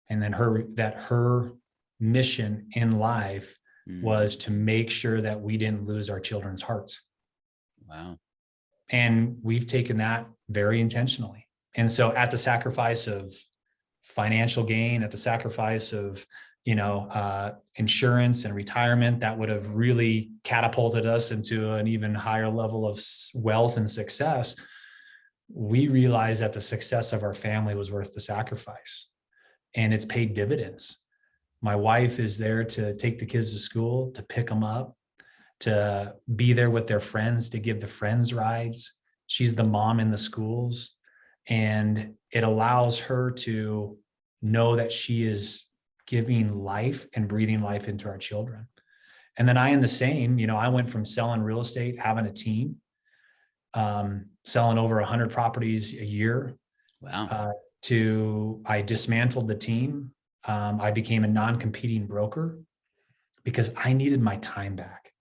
And then her mission in life was to make sure that we didn't lose our children's hearts. Wow. And we've taken that very intentionally. And so at the sacrifice of financial gain, at the sacrifice of insurance and retirement, that would have really catapulted us into an even higher level of wealth and success. We realized that the success of our family was worth the sacrifice, and it's paid dividends. My wife is there to take the kids to school, to pick them up, to be there with their friends, to give the friends rides. She's the mom in the schools, and it allows her to know that she is giving life and breathing life into our children. And then I am the same. I went from selling real estate, having a team, selling over 100 properties a year. Wow. I dismantled the team. I became a non-competing broker because I needed my time back.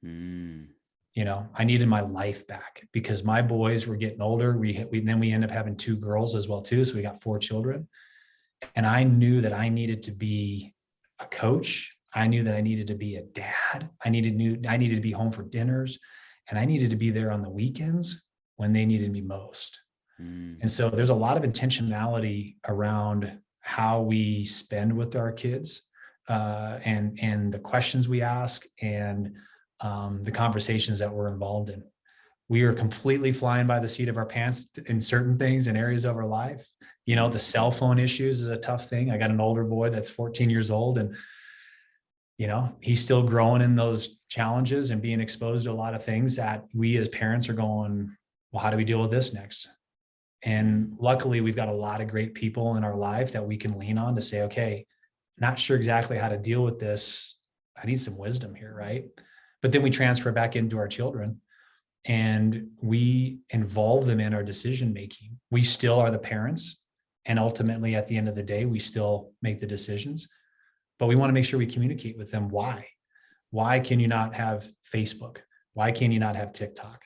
I needed my life back because my boys were getting older. Then we ended up having 2 girls as well, too. So we got 4 children. And I knew that I needed to be a coach. I knew that I needed to be a dad. I needed to be home for dinners, and I needed to be there on the weekends when they needed me most. And so there's a lot of intentionality around how we spend with our kids, and the questions we ask, and the conversations that we're involved in. We are completely flying by the seat of our pants in certain things and areas of our life. The cell phone issues is a tough thing. I got an older boy that's 14 years old, and, he's still growing in those challenges and being exposed to a lot of things that we as parents are going, well, how do we deal with this next? And luckily, we've got a lot of great people in our life that we can lean on to say, okay, not sure exactly how to deal with this. I need some wisdom here, right? But then we transfer back into our children and we involve them in our decision-making. We still are the parents. And ultimately, at the end of the day, we still make the decisions, but we want to make sure we communicate with them. Why? Why can you not have Facebook? Why can you not have TikTok?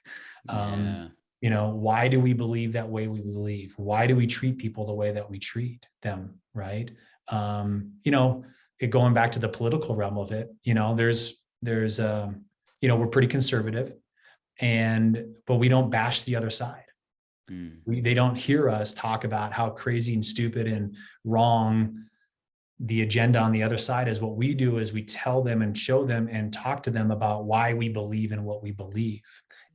Why do we believe that way we believe? Why do we treat people the way that we treat them? Right. Going back to the political realm of it, we're pretty conservative, but we don't bash the other side. They don't hear us talk about how crazy and stupid and wrong the agenda on the other side is. What we do is we tell them and show them and talk to them about why we believe in what we believe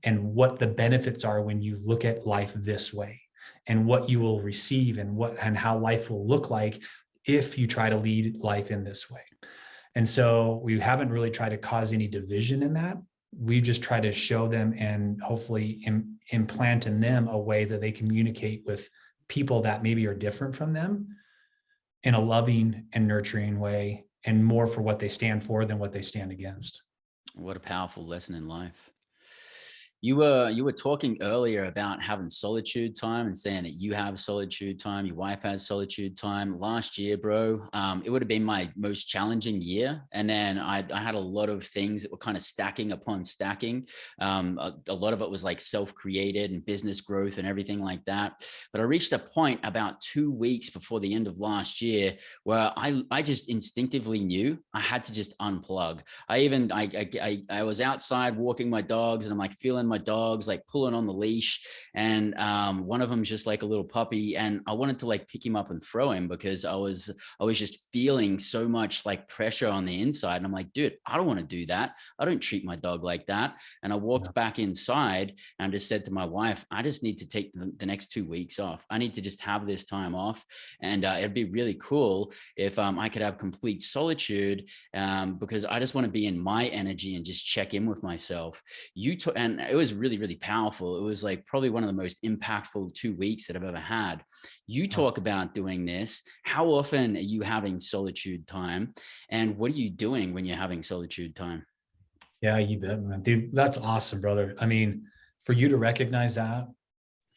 and what the benefits are when you look at life this way, and what you will receive and how life will look like if you try to lead life in this way. And so we haven't really tried to cause any division in that. We just try to show them and hopefully implant in them a way that they communicate with people that maybe are different from them in a loving and nurturing way, and more for what they stand for than what they stand against. What a powerful lesson in life. You were talking earlier about having solitude time and saying that you have solitude time, your wife has solitude time. Last year, bro, it would have been my most challenging year. And then I had a lot of things that were kind of stacking upon stacking. A lot of it was like self-created and business growth and everything like that. But I reached a point about 2 weeks before the end of last year where I just instinctively knew I had to just unplug. I was outside walking my dogs, and I'm like feeling my dogs like pulling on the leash, and one of them's just like a little puppy, and I wanted to like pick him up and throw him because I was just feeling so much like pressure on the inside, and I'm like, dude, I don't want to do that. I don't treat my dog like that. And I walked back inside and just said to my wife, I just need to take the next 2 weeks off. I need to just have this time off, and it'd be really cool if I could have complete solitude, because I just want to be in my energy and just check in with myself. And it was really, really powerful. It was like probably one of the most impactful 2 weeks that I've ever had. You talk about doing this. How often are you having solitude time? And what are you doing when you're having solitude time? Yeah, you bet, man. Dude, that's awesome, brother. I mean, for you to recognize that,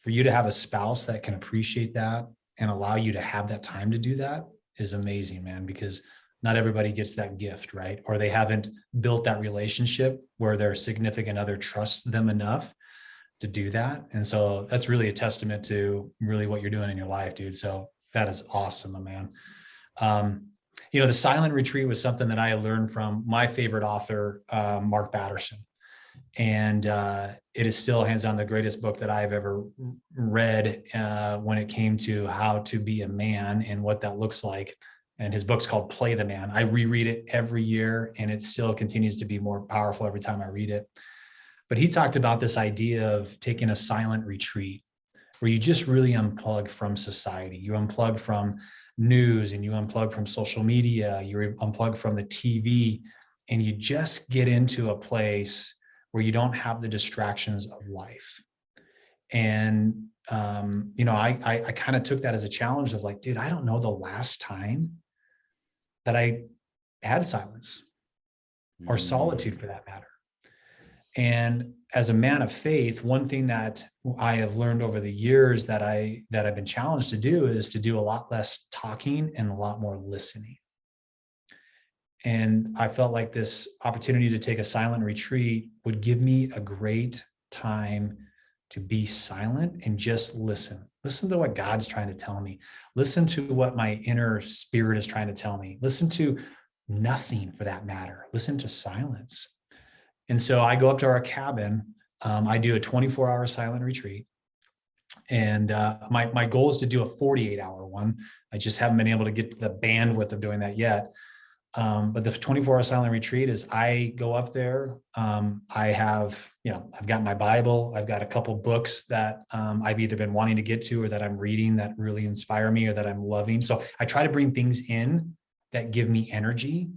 for you to have a spouse that can appreciate that and allow you to have that time to do that is amazing, man, because not everybody gets that gift, right? Or they haven't built that relationship where their significant other trusts them enough to do that. And so that's really a testament to really what you're doing in your life, dude. So that is awesome, my man. The silent retreat was something that I learned from my favorite author, Mark Batterson. And it is still hands down the greatest book that I've ever read when it came to how to be a man and what that looks like. And his book's called Play the Man. I reread it every year, and it still continues to be more powerful every time I read it. But he talked about this idea of taking a silent retreat where you just really unplug from society. You unplug from news, and you unplug from social media. You unplug from the TV, and you just get into a place where you don't have the distractions of life. And, I kind of took that as a challenge of like, dude, I don't know the last time that I had silence or solitude for that matter. And as a man of faith, one thing that I have learned over the years that I've been challenged to do is to do a lot less talking and a lot more listening. And I felt like this opportunity to take a silent retreat would give me a great time to be silent and just listen. Listen to what God's trying to tell me. Listen to what my inner spirit is trying to tell me. Listen to nothing for that matter. Listen to silence. And so I go up to our cabin. I do a 24-hour silent retreat. And my goal is to do a 48-hour one. I just haven't been able to get to the bandwidth of doing that yet. But the 24-hour silent retreat is I go up there. I've got my Bible. I've got a couple books that I've either been wanting to get to or that I'm reading that really inspire me or that I'm loving. So I try to bring things in that give me energy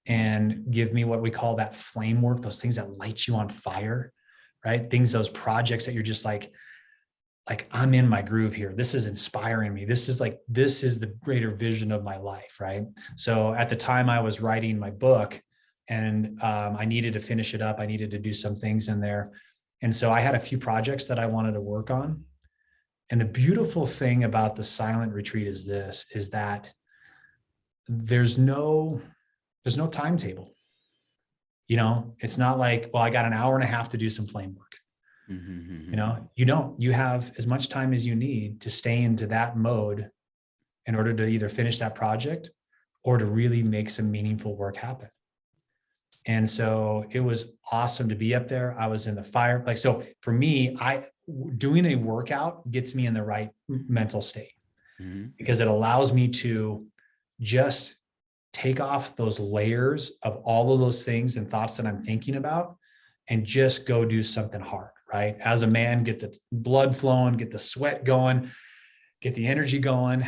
and give me what we call that flame work, those things that light you on fire, right? Those projects that you're just like I'm in my groove here. This is inspiring me. This is the greater vision of my life, right? So at the time I was writing my book and I needed to finish it up. I needed to do some things in there. And so I had a few projects that I wanted to work on. And the beautiful thing about the silent retreat is that there's no timetable. It's not like, well, I got an hour and a half to do some flame work. You have as much time as you need to stay into that mode in order to either finish that project or to really make some meaningful work happen. And so it was awesome to be up there. I was in the fire. So for me, doing a workout gets me in the right mental state because it allows me to just take off those layers of all of those things and thoughts that I'm thinking about and just go do something hard. Right? As a man, get the blood flowing, get the sweat going, get the energy going,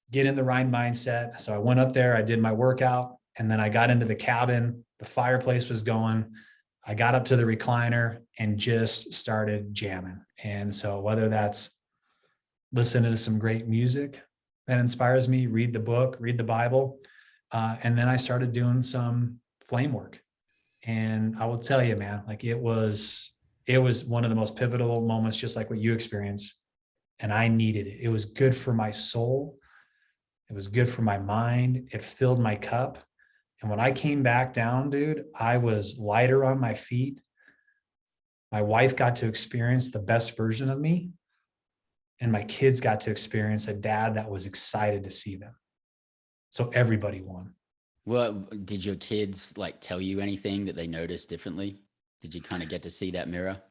get in the right mindset. So I went up there, I did my workout, and then I got into the cabin. The fireplace was going. I got up to the recliner and just started jamming. And so whether that's listening to some great music that inspires me, read the book, read the Bible, and then I started doing some flame work. And I will tell you, man, it was It was one of the most pivotal moments, just like what you experienced. And I needed it. It was good for my soul. It was good for my mind. It filled my cup. And when I came back down, dude, I was lighter on my feet. My wife got to experience the best version of me. And my kids got to experience a dad that was excited to see them. So everybody won. Well, did your kids like tell you anything that they noticed differently? Did you kind of get to see that mirror?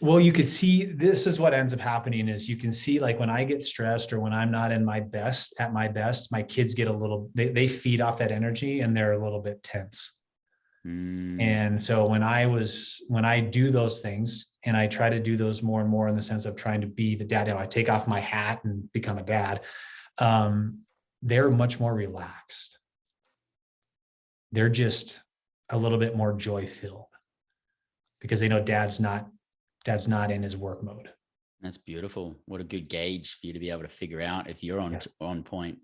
Well, you could see, this is what ends up happening is you can see, like, when I get stressed or when I'm not in my best, my kids get a little, they feed off that energy and they're a little bit tense. And so when I do those things, and I try to do those more and more in the sense of trying to be the dad, I take off my hat and become a dad. They're much more relaxed. They're just a little bit more joy filled because they know dad's not in his work mode. That's beautiful. What a good gauge for you to be able to figure out if you're on point.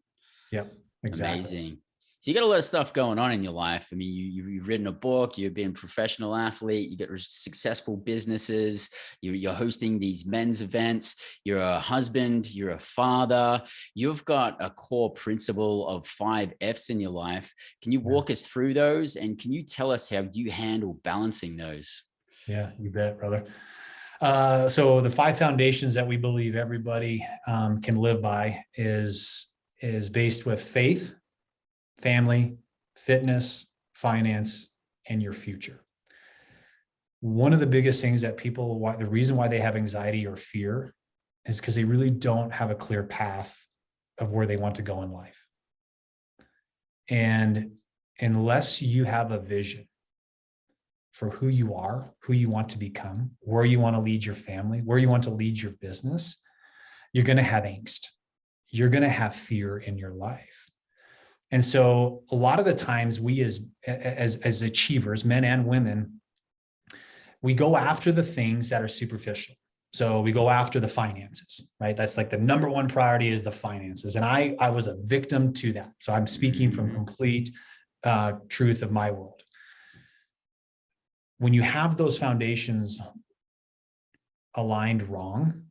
Yep, exactly. Amazing. So you got a lot of stuff going on in your life. I mean, you've written a book, you've been a professional athlete, you got successful businesses, you're hosting these men's events, you're a husband, you're a father, you've got a core principle of 5 F's in your life. Can you walk us through those? And can you tell us how you handle balancing those? Yeah, you bet, brother. So the 5 foundations that we believe everybody can live by is based with faith, family, fitness, finance, and your future. One of the biggest things that the reason why they have anxiety or fear is because they really don't have a clear path of where they want to go in life. And unless you have a vision for who you are, who you want to become, where you want to lead your family, where you want to lead your business, you're going to have angst. You're going to have fear in your life. And so a lot of the times we as achievers, men and women, we go after the things that are superficial. So we go after the finances, right? That's like the number one priority is the finances. And I was a victim to that. So I'm speaking from complete truth of my world. When you have those foundations aligned wrong,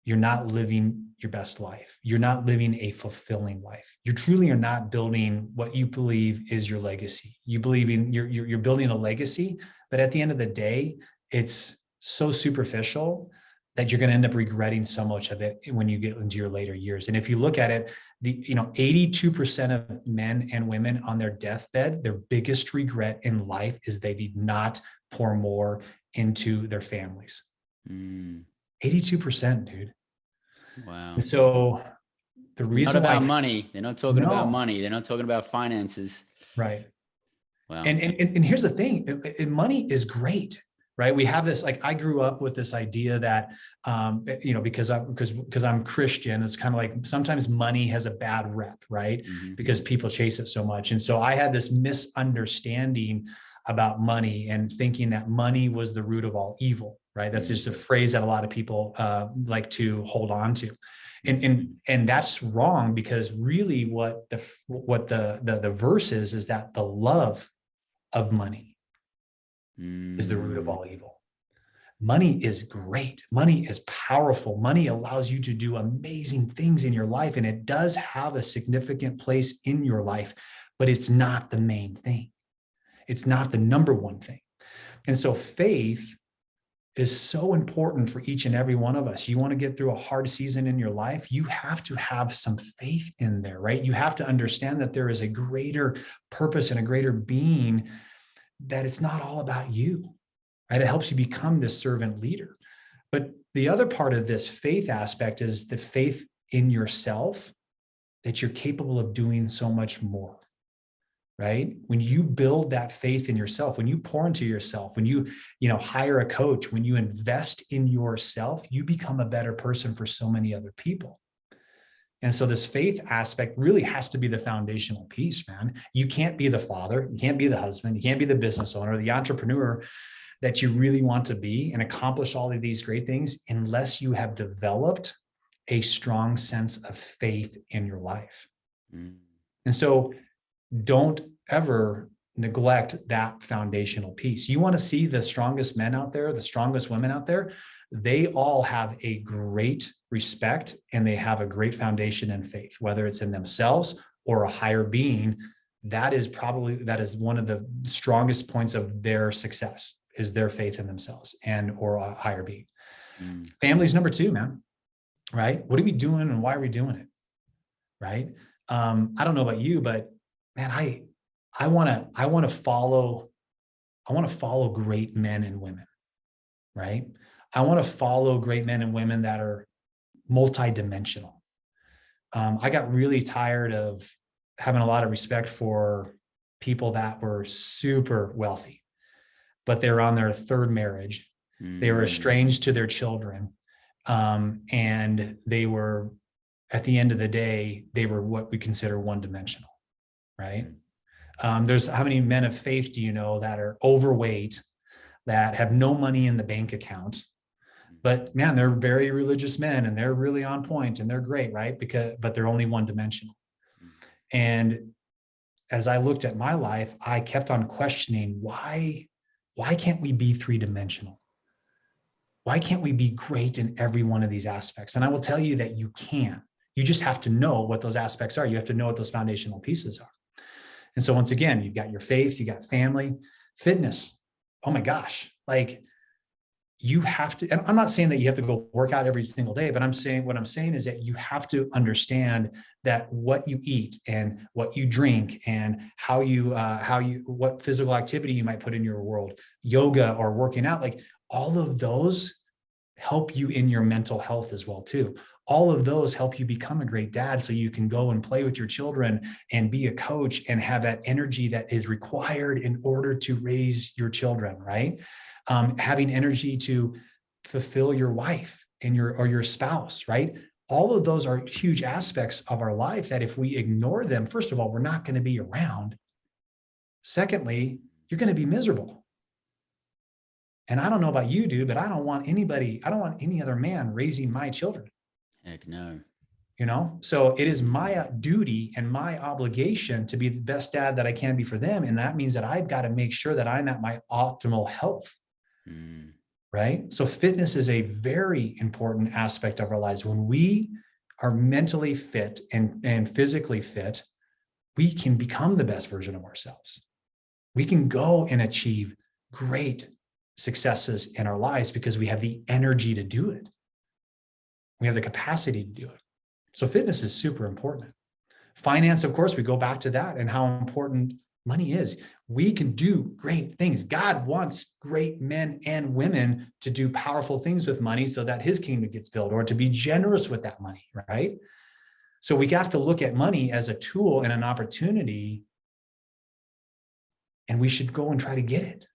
you're not living your best life. You're not living a fulfilling life. You truly are not building what you believe is your legacy. You believe in you're building a legacy, but at the end of the day, it's so superficial that you're going to end up regretting so much of it when you get into your later years. And if you look at it, 82% of men and women on their deathbed, their biggest regret in life is they did not pour more into their families. 82%, dude. Wow. And so the reason not about money, they're not talking about money. They're not talking about finances. Right. Wow. And here's the thing, money is great, right? We have this, like, I grew up with this idea that, because I'm Christian, it's kind of like sometimes money has a bad rep, right? Because people chase it so much. And so I had this misunderstanding about money and thinking that money was the root of all evil, right? That's just a phrase that a lot of people like to hold on to. And that's wrong, because really what the verse is that the love of money is the root of all evil. Money is great. Money is powerful. Money allows you to do amazing things in your life, and it does have a significant place in your life, but it's not the main thing. It's not the number one thing. And so faith is so important for each and every one of us. You want to get through a hard season in your life, you have to have some faith in there, right? You have to understand that there is a greater purpose and a greater being, that it's not all about you, right? It helps you become this servant leader. But the other part of this faith aspect is the faith in yourself, that you're capable of doing so much more. Right? When you build that faith in yourself, when you pour into yourself, when you hire a coach, when you invest in yourself, you become a better person for so many other people. And so this faith aspect really has to be the foundational piece, man. You can't be the father, you can't be the husband, you can't be the business owner, the entrepreneur that you really want to be and accomplish all of these great things unless you have developed a strong sense of faith in your life. And so don't ever neglect that foundational piece. You want to see the strongest men out there, the strongest women out there, they all have a great respect and they have a great foundation in faith, whether it's in themselves or a higher being. That is one of the strongest points of their success, is their faith in themselves and or a higher being. Family's number 2, man. Right? What are we doing and why are we doing it? Right? I don't know about you, but man, I want to follow great men and women. Right? I want to follow great men and women that are multidimensional. I got really tired of having a lot of respect for people that were super wealthy, but they're on their 3rd marriage. They were estranged to their children. And they were, at the end of the day, they were what we consider one-dimensional, right? There's how many men of faith do you know that are overweight, that have no money in the bank account, but man, they're very religious men and they're really on point and they're great, right? But they're only one-dimensional. And as I looked at my life, I kept on questioning, why can't we be 3-dimensional? Why can't we be great in every one of these aspects? And I will tell you that you can. You just have to know what those aspects are. You have to know what those foundational pieces are. And so once again, you've got your faith, you got family, fitness. Oh my gosh, like you have to, and I'm not saying that you have to go work out every single day, but what I'm saying is that you have to understand that what you eat and what you drink and what physical activity you might put in your world, yoga or working out, like all of those help you in your mental health as well too. All of those help you become a great dad so you can go and play with your children and be a coach and have that energy that is required in order to raise your children, right? Having energy to fulfill your wife and your spouse, right? All of those are huge aspects of our life that if we ignore them, first of all, we're not going to be around. Secondly, you're going to be miserable. And I don't know about you, dude, but I don't want any other man raising my children. Heck no. So it is my duty and my obligation to be the best dad that I can be for them. And that means that I've got to make sure that I'm at my optimal health. Right? So fitness is a very important aspect of our lives. When we are mentally fit and physically fit, we can become the best version of ourselves. We can go and achieve great successes in our lives because we have the energy to do it. We have the capacity to do it. So fitness is super important. Finance, of course, we go back to that and how important money is. We can do great things. God wants great men and women to do powerful things with money so that his kingdom gets built, or to be generous with that money, right? So we have to look at money as a tool and an opportunity, and we should go and try to get it.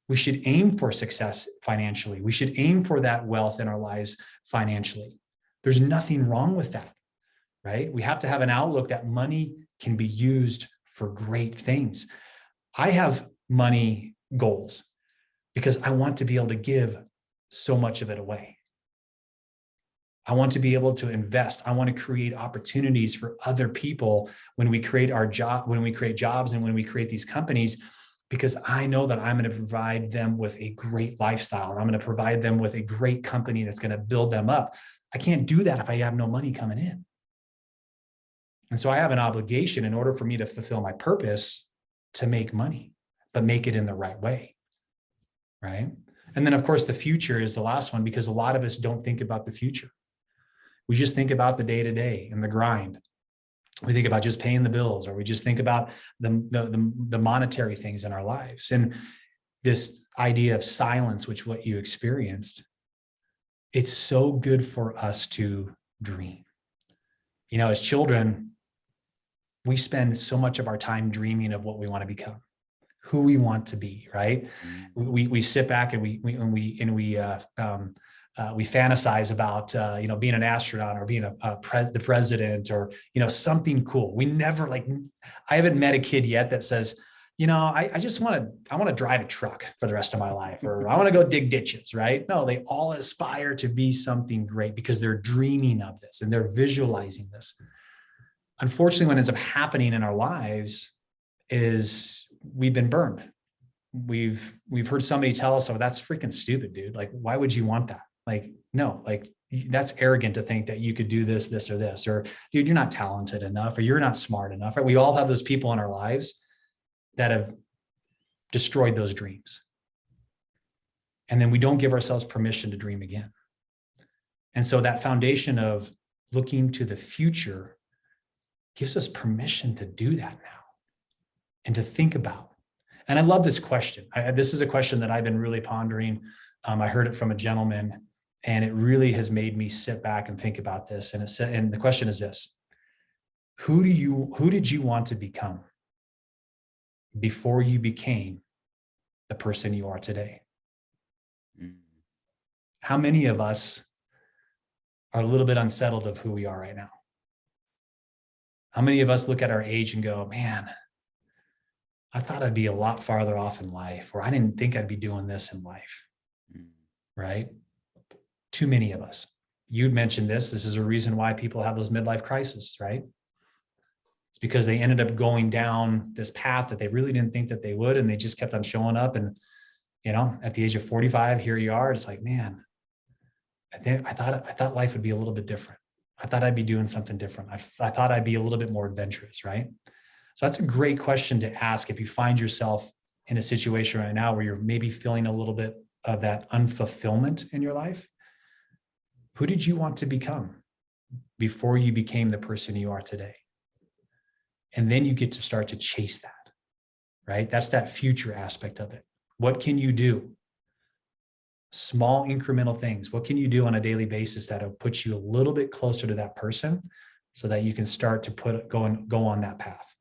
We should aim for success financially. We should aim for that wealth in our lives financially. There's nothing wrong with that, right? We have to have an outlook that money can be used for great things. I have money goals because I want to be able to give so much of it away. I want to be able to invest. I want to create opportunities for other people when we create jobs and when we create these companies, because I know that I'm going to provide them with a great lifestyle. And I'm going to provide them with a great company that's going to build them up. I can't do that if I have no money coming in. And so I have an obligation in order for me to fulfill my purpose to make money, but make it in the right way, right? And then, of course, the future is the last one, because a lot of us don't think about the future. We just think about the day-to-day and the grind. We think about just paying the bills, or we just think about the monetary things in our lives. And this idea of silence, which what you experienced, it's so good for us to dream. As children, we spend so much of our time dreaming of what we want to become, who we want to be, right? We sit back and we fantasize about being an astronaut or being the president, or something cool. We never I haven't met a kid yet that says, I want to drive a truck for the rest of my life, or I want to go dig ditches, right? No, they all aspire to be something great because they're dreaming of this and they're visualizing this. Unfortunately, what ends up happening in our lives is we've been burned. We've heard somebody tell us, oh, that's freaking stupid, dude. Like, why would you want that? Like, no, like that's arrogant to think that you could do this, this, or this, or dude, you're not talented enough, or you're not smart enough, right? We all have those people in our lives that have destroyed those dreams. And then we don't give ourselves permission to dream again. And so that foundation of looking to the future gives us permission to do that now and to think about. And I love this question. This is a question that I've been really pondering. I heard it from a gentleman, and it really has made me sit back and think about this. And the question is this: who did you want to become before you became the person you are today? How many of us are a little bit unsettled of who we are right now? How many of us look at our age and go, man, I thought I'd be a lot farther off in life, or I didn't think I'd be doing this in life, right? Too many of us. You'd mentioned this. This is a reason why people have those midlife crises, right? It's because they ended up going down this path that they really didn't think that they would, and they just kept on showing up. And, you know, at the age of 45, here you are. It's like, man, I thought life would be a little bit different. I thought I'd be doing something different. I thought I'd be a little bit more adventurous, right? So that's a great question to ask if you find yourself in a situation right now where you're maybe feeling a little bit of that unfulfillment in your life. Who did you want to become before you became the person you are today? And then you get to start to chase that, right? That's that future aspect of it. What can you do? Small incremental things. What can you do on a daily basis that'll put you a little bit closer to that person so that you can start to go on that path?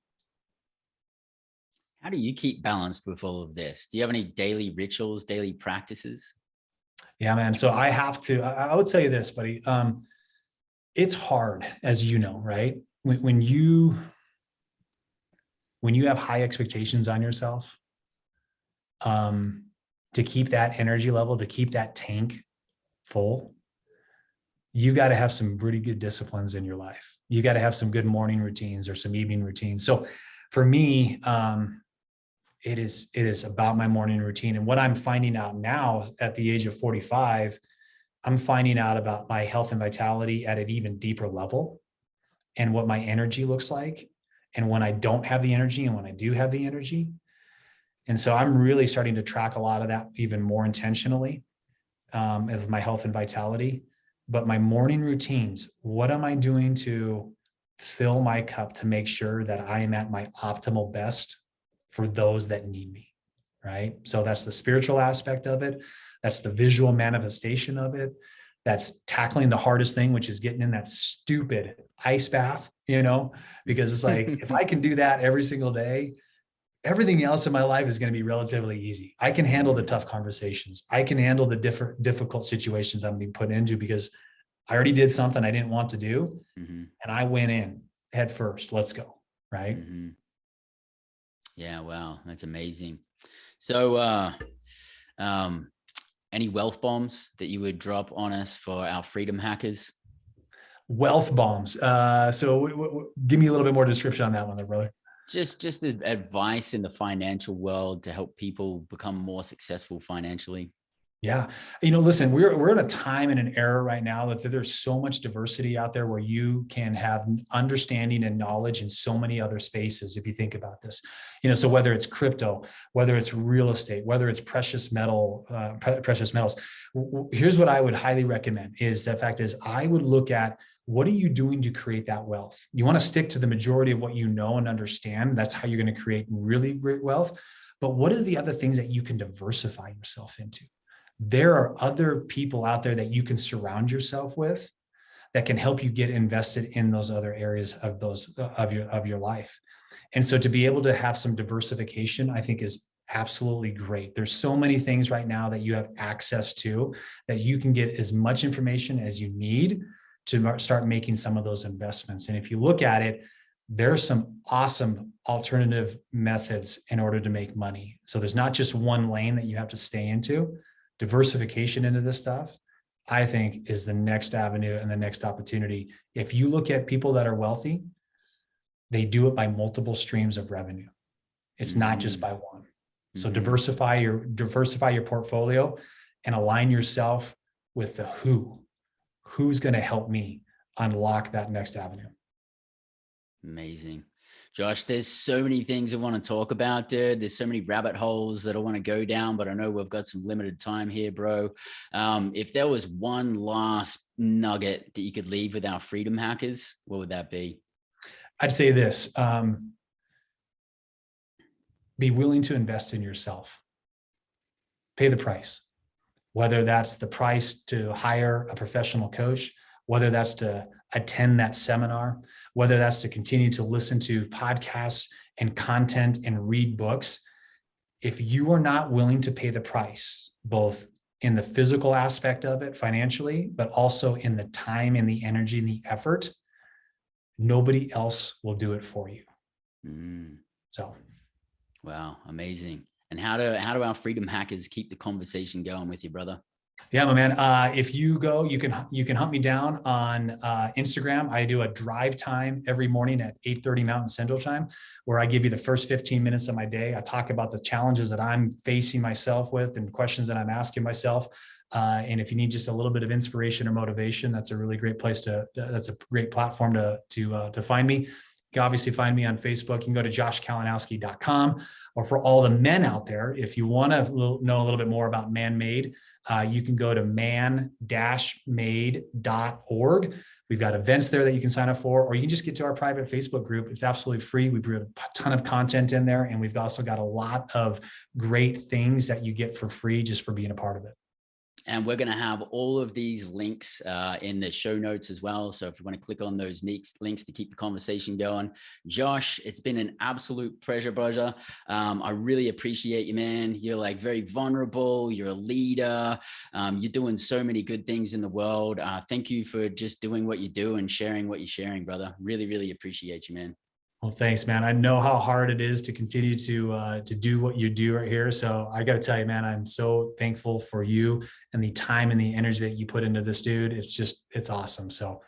How do you keep balanced with all of this? Do you have any daily rituals, daily practices? Yeah, man. So I would tell you this, buddy. It's hard, as you know, right? When you have high expectations on yourself, to keep that energy level, to keep that tank full, you got to have some pretty good disciplines in your life. You got to have some good morning routines or some evening routines. So for me, it is about my morning routine. And what I'm finding out now at the age of 45, I'm finding out about my health and vitality at an even deeper level, and what my energy looks like, and when I don't have the energy and when I do have the energy. And so I'm really starting to track a lot of that even more intentionally, of my health and vitality. But my morning routines, what am I doing to fill my cup to make sure that I am at my optimal best for those that need me, right? So that's the spiritual aspect of it. That's the visual manifestation of it. That's tackling the hardest thing, which is getting in that stupid ice bath, because it's like, if I can do that every single day, everything else in my life is going to be relatively easy. I can handle the tough conversations. I can handle the difficult situations I'm being put into because I already did something I didn't want to do. And I went in head first. Let's go. Right. Yeah. Wow. That's amazing. So, any wealth bombs that you would drop on us for our freedom hackers? Wealth bombs. So give me a little bit more description on that one there, brother. Just advice in the financial world to help people become more successful financially. Yeah. Listen, we're in a time and an era right now that there's so much diversity out there where you can have understanding and knowledge in so many other spaces. If you think about this, so whether it's crypto, whether it's real estate, whether it's precious metals, here's what I would highly recommend is I would look at, what are you doing to create that wealth? You want to stick to the majority of what you know and understand. That's how you're going to create really great wealth. But what are the other things that you can diversify yourself into? There are other people out there that you can surround yourself with that can help you get invested in those other areas of your life. And so to be able to have some diversification, I think is absolutely great. There's so many things right now that you have access to that you can get as much information as you need to start making some of those investments. And if you look at it, there's some awesome alternative methods in order to make money. So there's not just one lane that you have to stay into. Diversification into this stuff, I think, is the next avenue and the next opportunity. If you look at people that are wealthy, they do it by multiple streams of revenue. It's not just by one. So Mhm. diversify your portfolio and align yourself with the who's going to help me unlock that next avenue. Amazing. Josh, there's so many things I want to talk about, dude. There's so many rabbit holes that I want to go down, but I know we've got some limited time here, bro. If there was one last nugget that you could leave with our freedom hackers, what would that be? I'd say this, be willing to invest in yourself. Pay the price, whether that's the price to hire a professional coach, whether that's to attend that seminar, whether that's to continue to listen to podcasts and content and read books. If you are not willing to pay the price, both in the physical aspect of it financially, but also in the time and the energy and the effort, nobody else will do it for you. So. Wow. Amazing. And how do our freedom hackers keep the conversation going with you, brother? Yeah, my man. If you go, you can hunt me down on Instagram. I do a drive time every morning at 8:30 Mountain Central Time, where I give you the first 15 minutes of my day. I talk about the challenges that I'm facing myself with and questions that I'm asking myself. And if you need just a little bit of inspiration or motivation, that's a really great place that's a great platform to find me. You can obviously find me on Facebook. You can go to joshkalinowski.com, or for all the men out there, if you want to know a little bit more about Man-Made, you can go to man-made.org. We've got events there that you can sign up for, or you can just get to our private Facebook group. It's absolutely free. We put a ton of content in there, and we've also got a lot of great things that you get for free just for being a part of it. And we're going to have all of these links in the show notes as well. So if you want to click on those links to keep the conversation going. Josh, it's been an absolute pleasure, brother. I really appreciate you, man. You're like very vulnerable. You're a leader. You're doing so many good things in the world. Thank you for just doing what you do and sharing what you're sharing, brother. Really, really appreciate you, man. Well, thanks, man. I know how hard it is to continue to do what you do right here. So I got to tell you, man, I'm so thankful for you and the time and the energy that you put into this, dude. It's awesome. So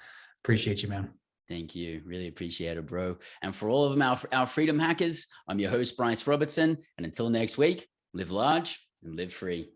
appreciate you, man. Thank you. Really appreciate it, bro. And for all of them, our freedom hackers, I'm your host, Bryce Robertson. And until next week, live large and live free.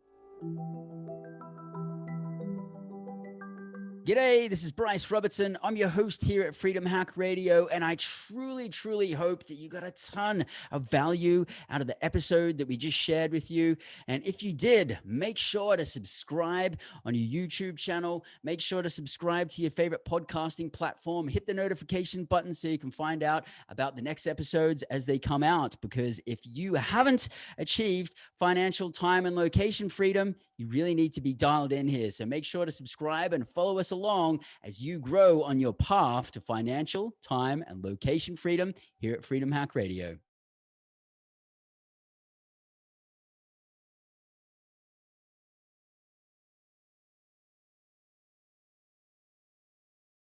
G'day, this is Bryce Robertson. I'm your host here at Freedom Hack Radio, and I truly, truly hope that you got a ton of value out of the episode that we just shared with you. And if you did, make sure to subscribe on your YouTube channel. Make sure to subscribe to your favorite podcasting platform. Hit the notification button so you can find out about the next episodes as they come out. Because if you haven't achieved financial time and location freedom, you really need to be dialed in here. So make sure to subscribe and follow us along as you grow on your path to financial, time, and location freedom here at Freedom Hack Radio.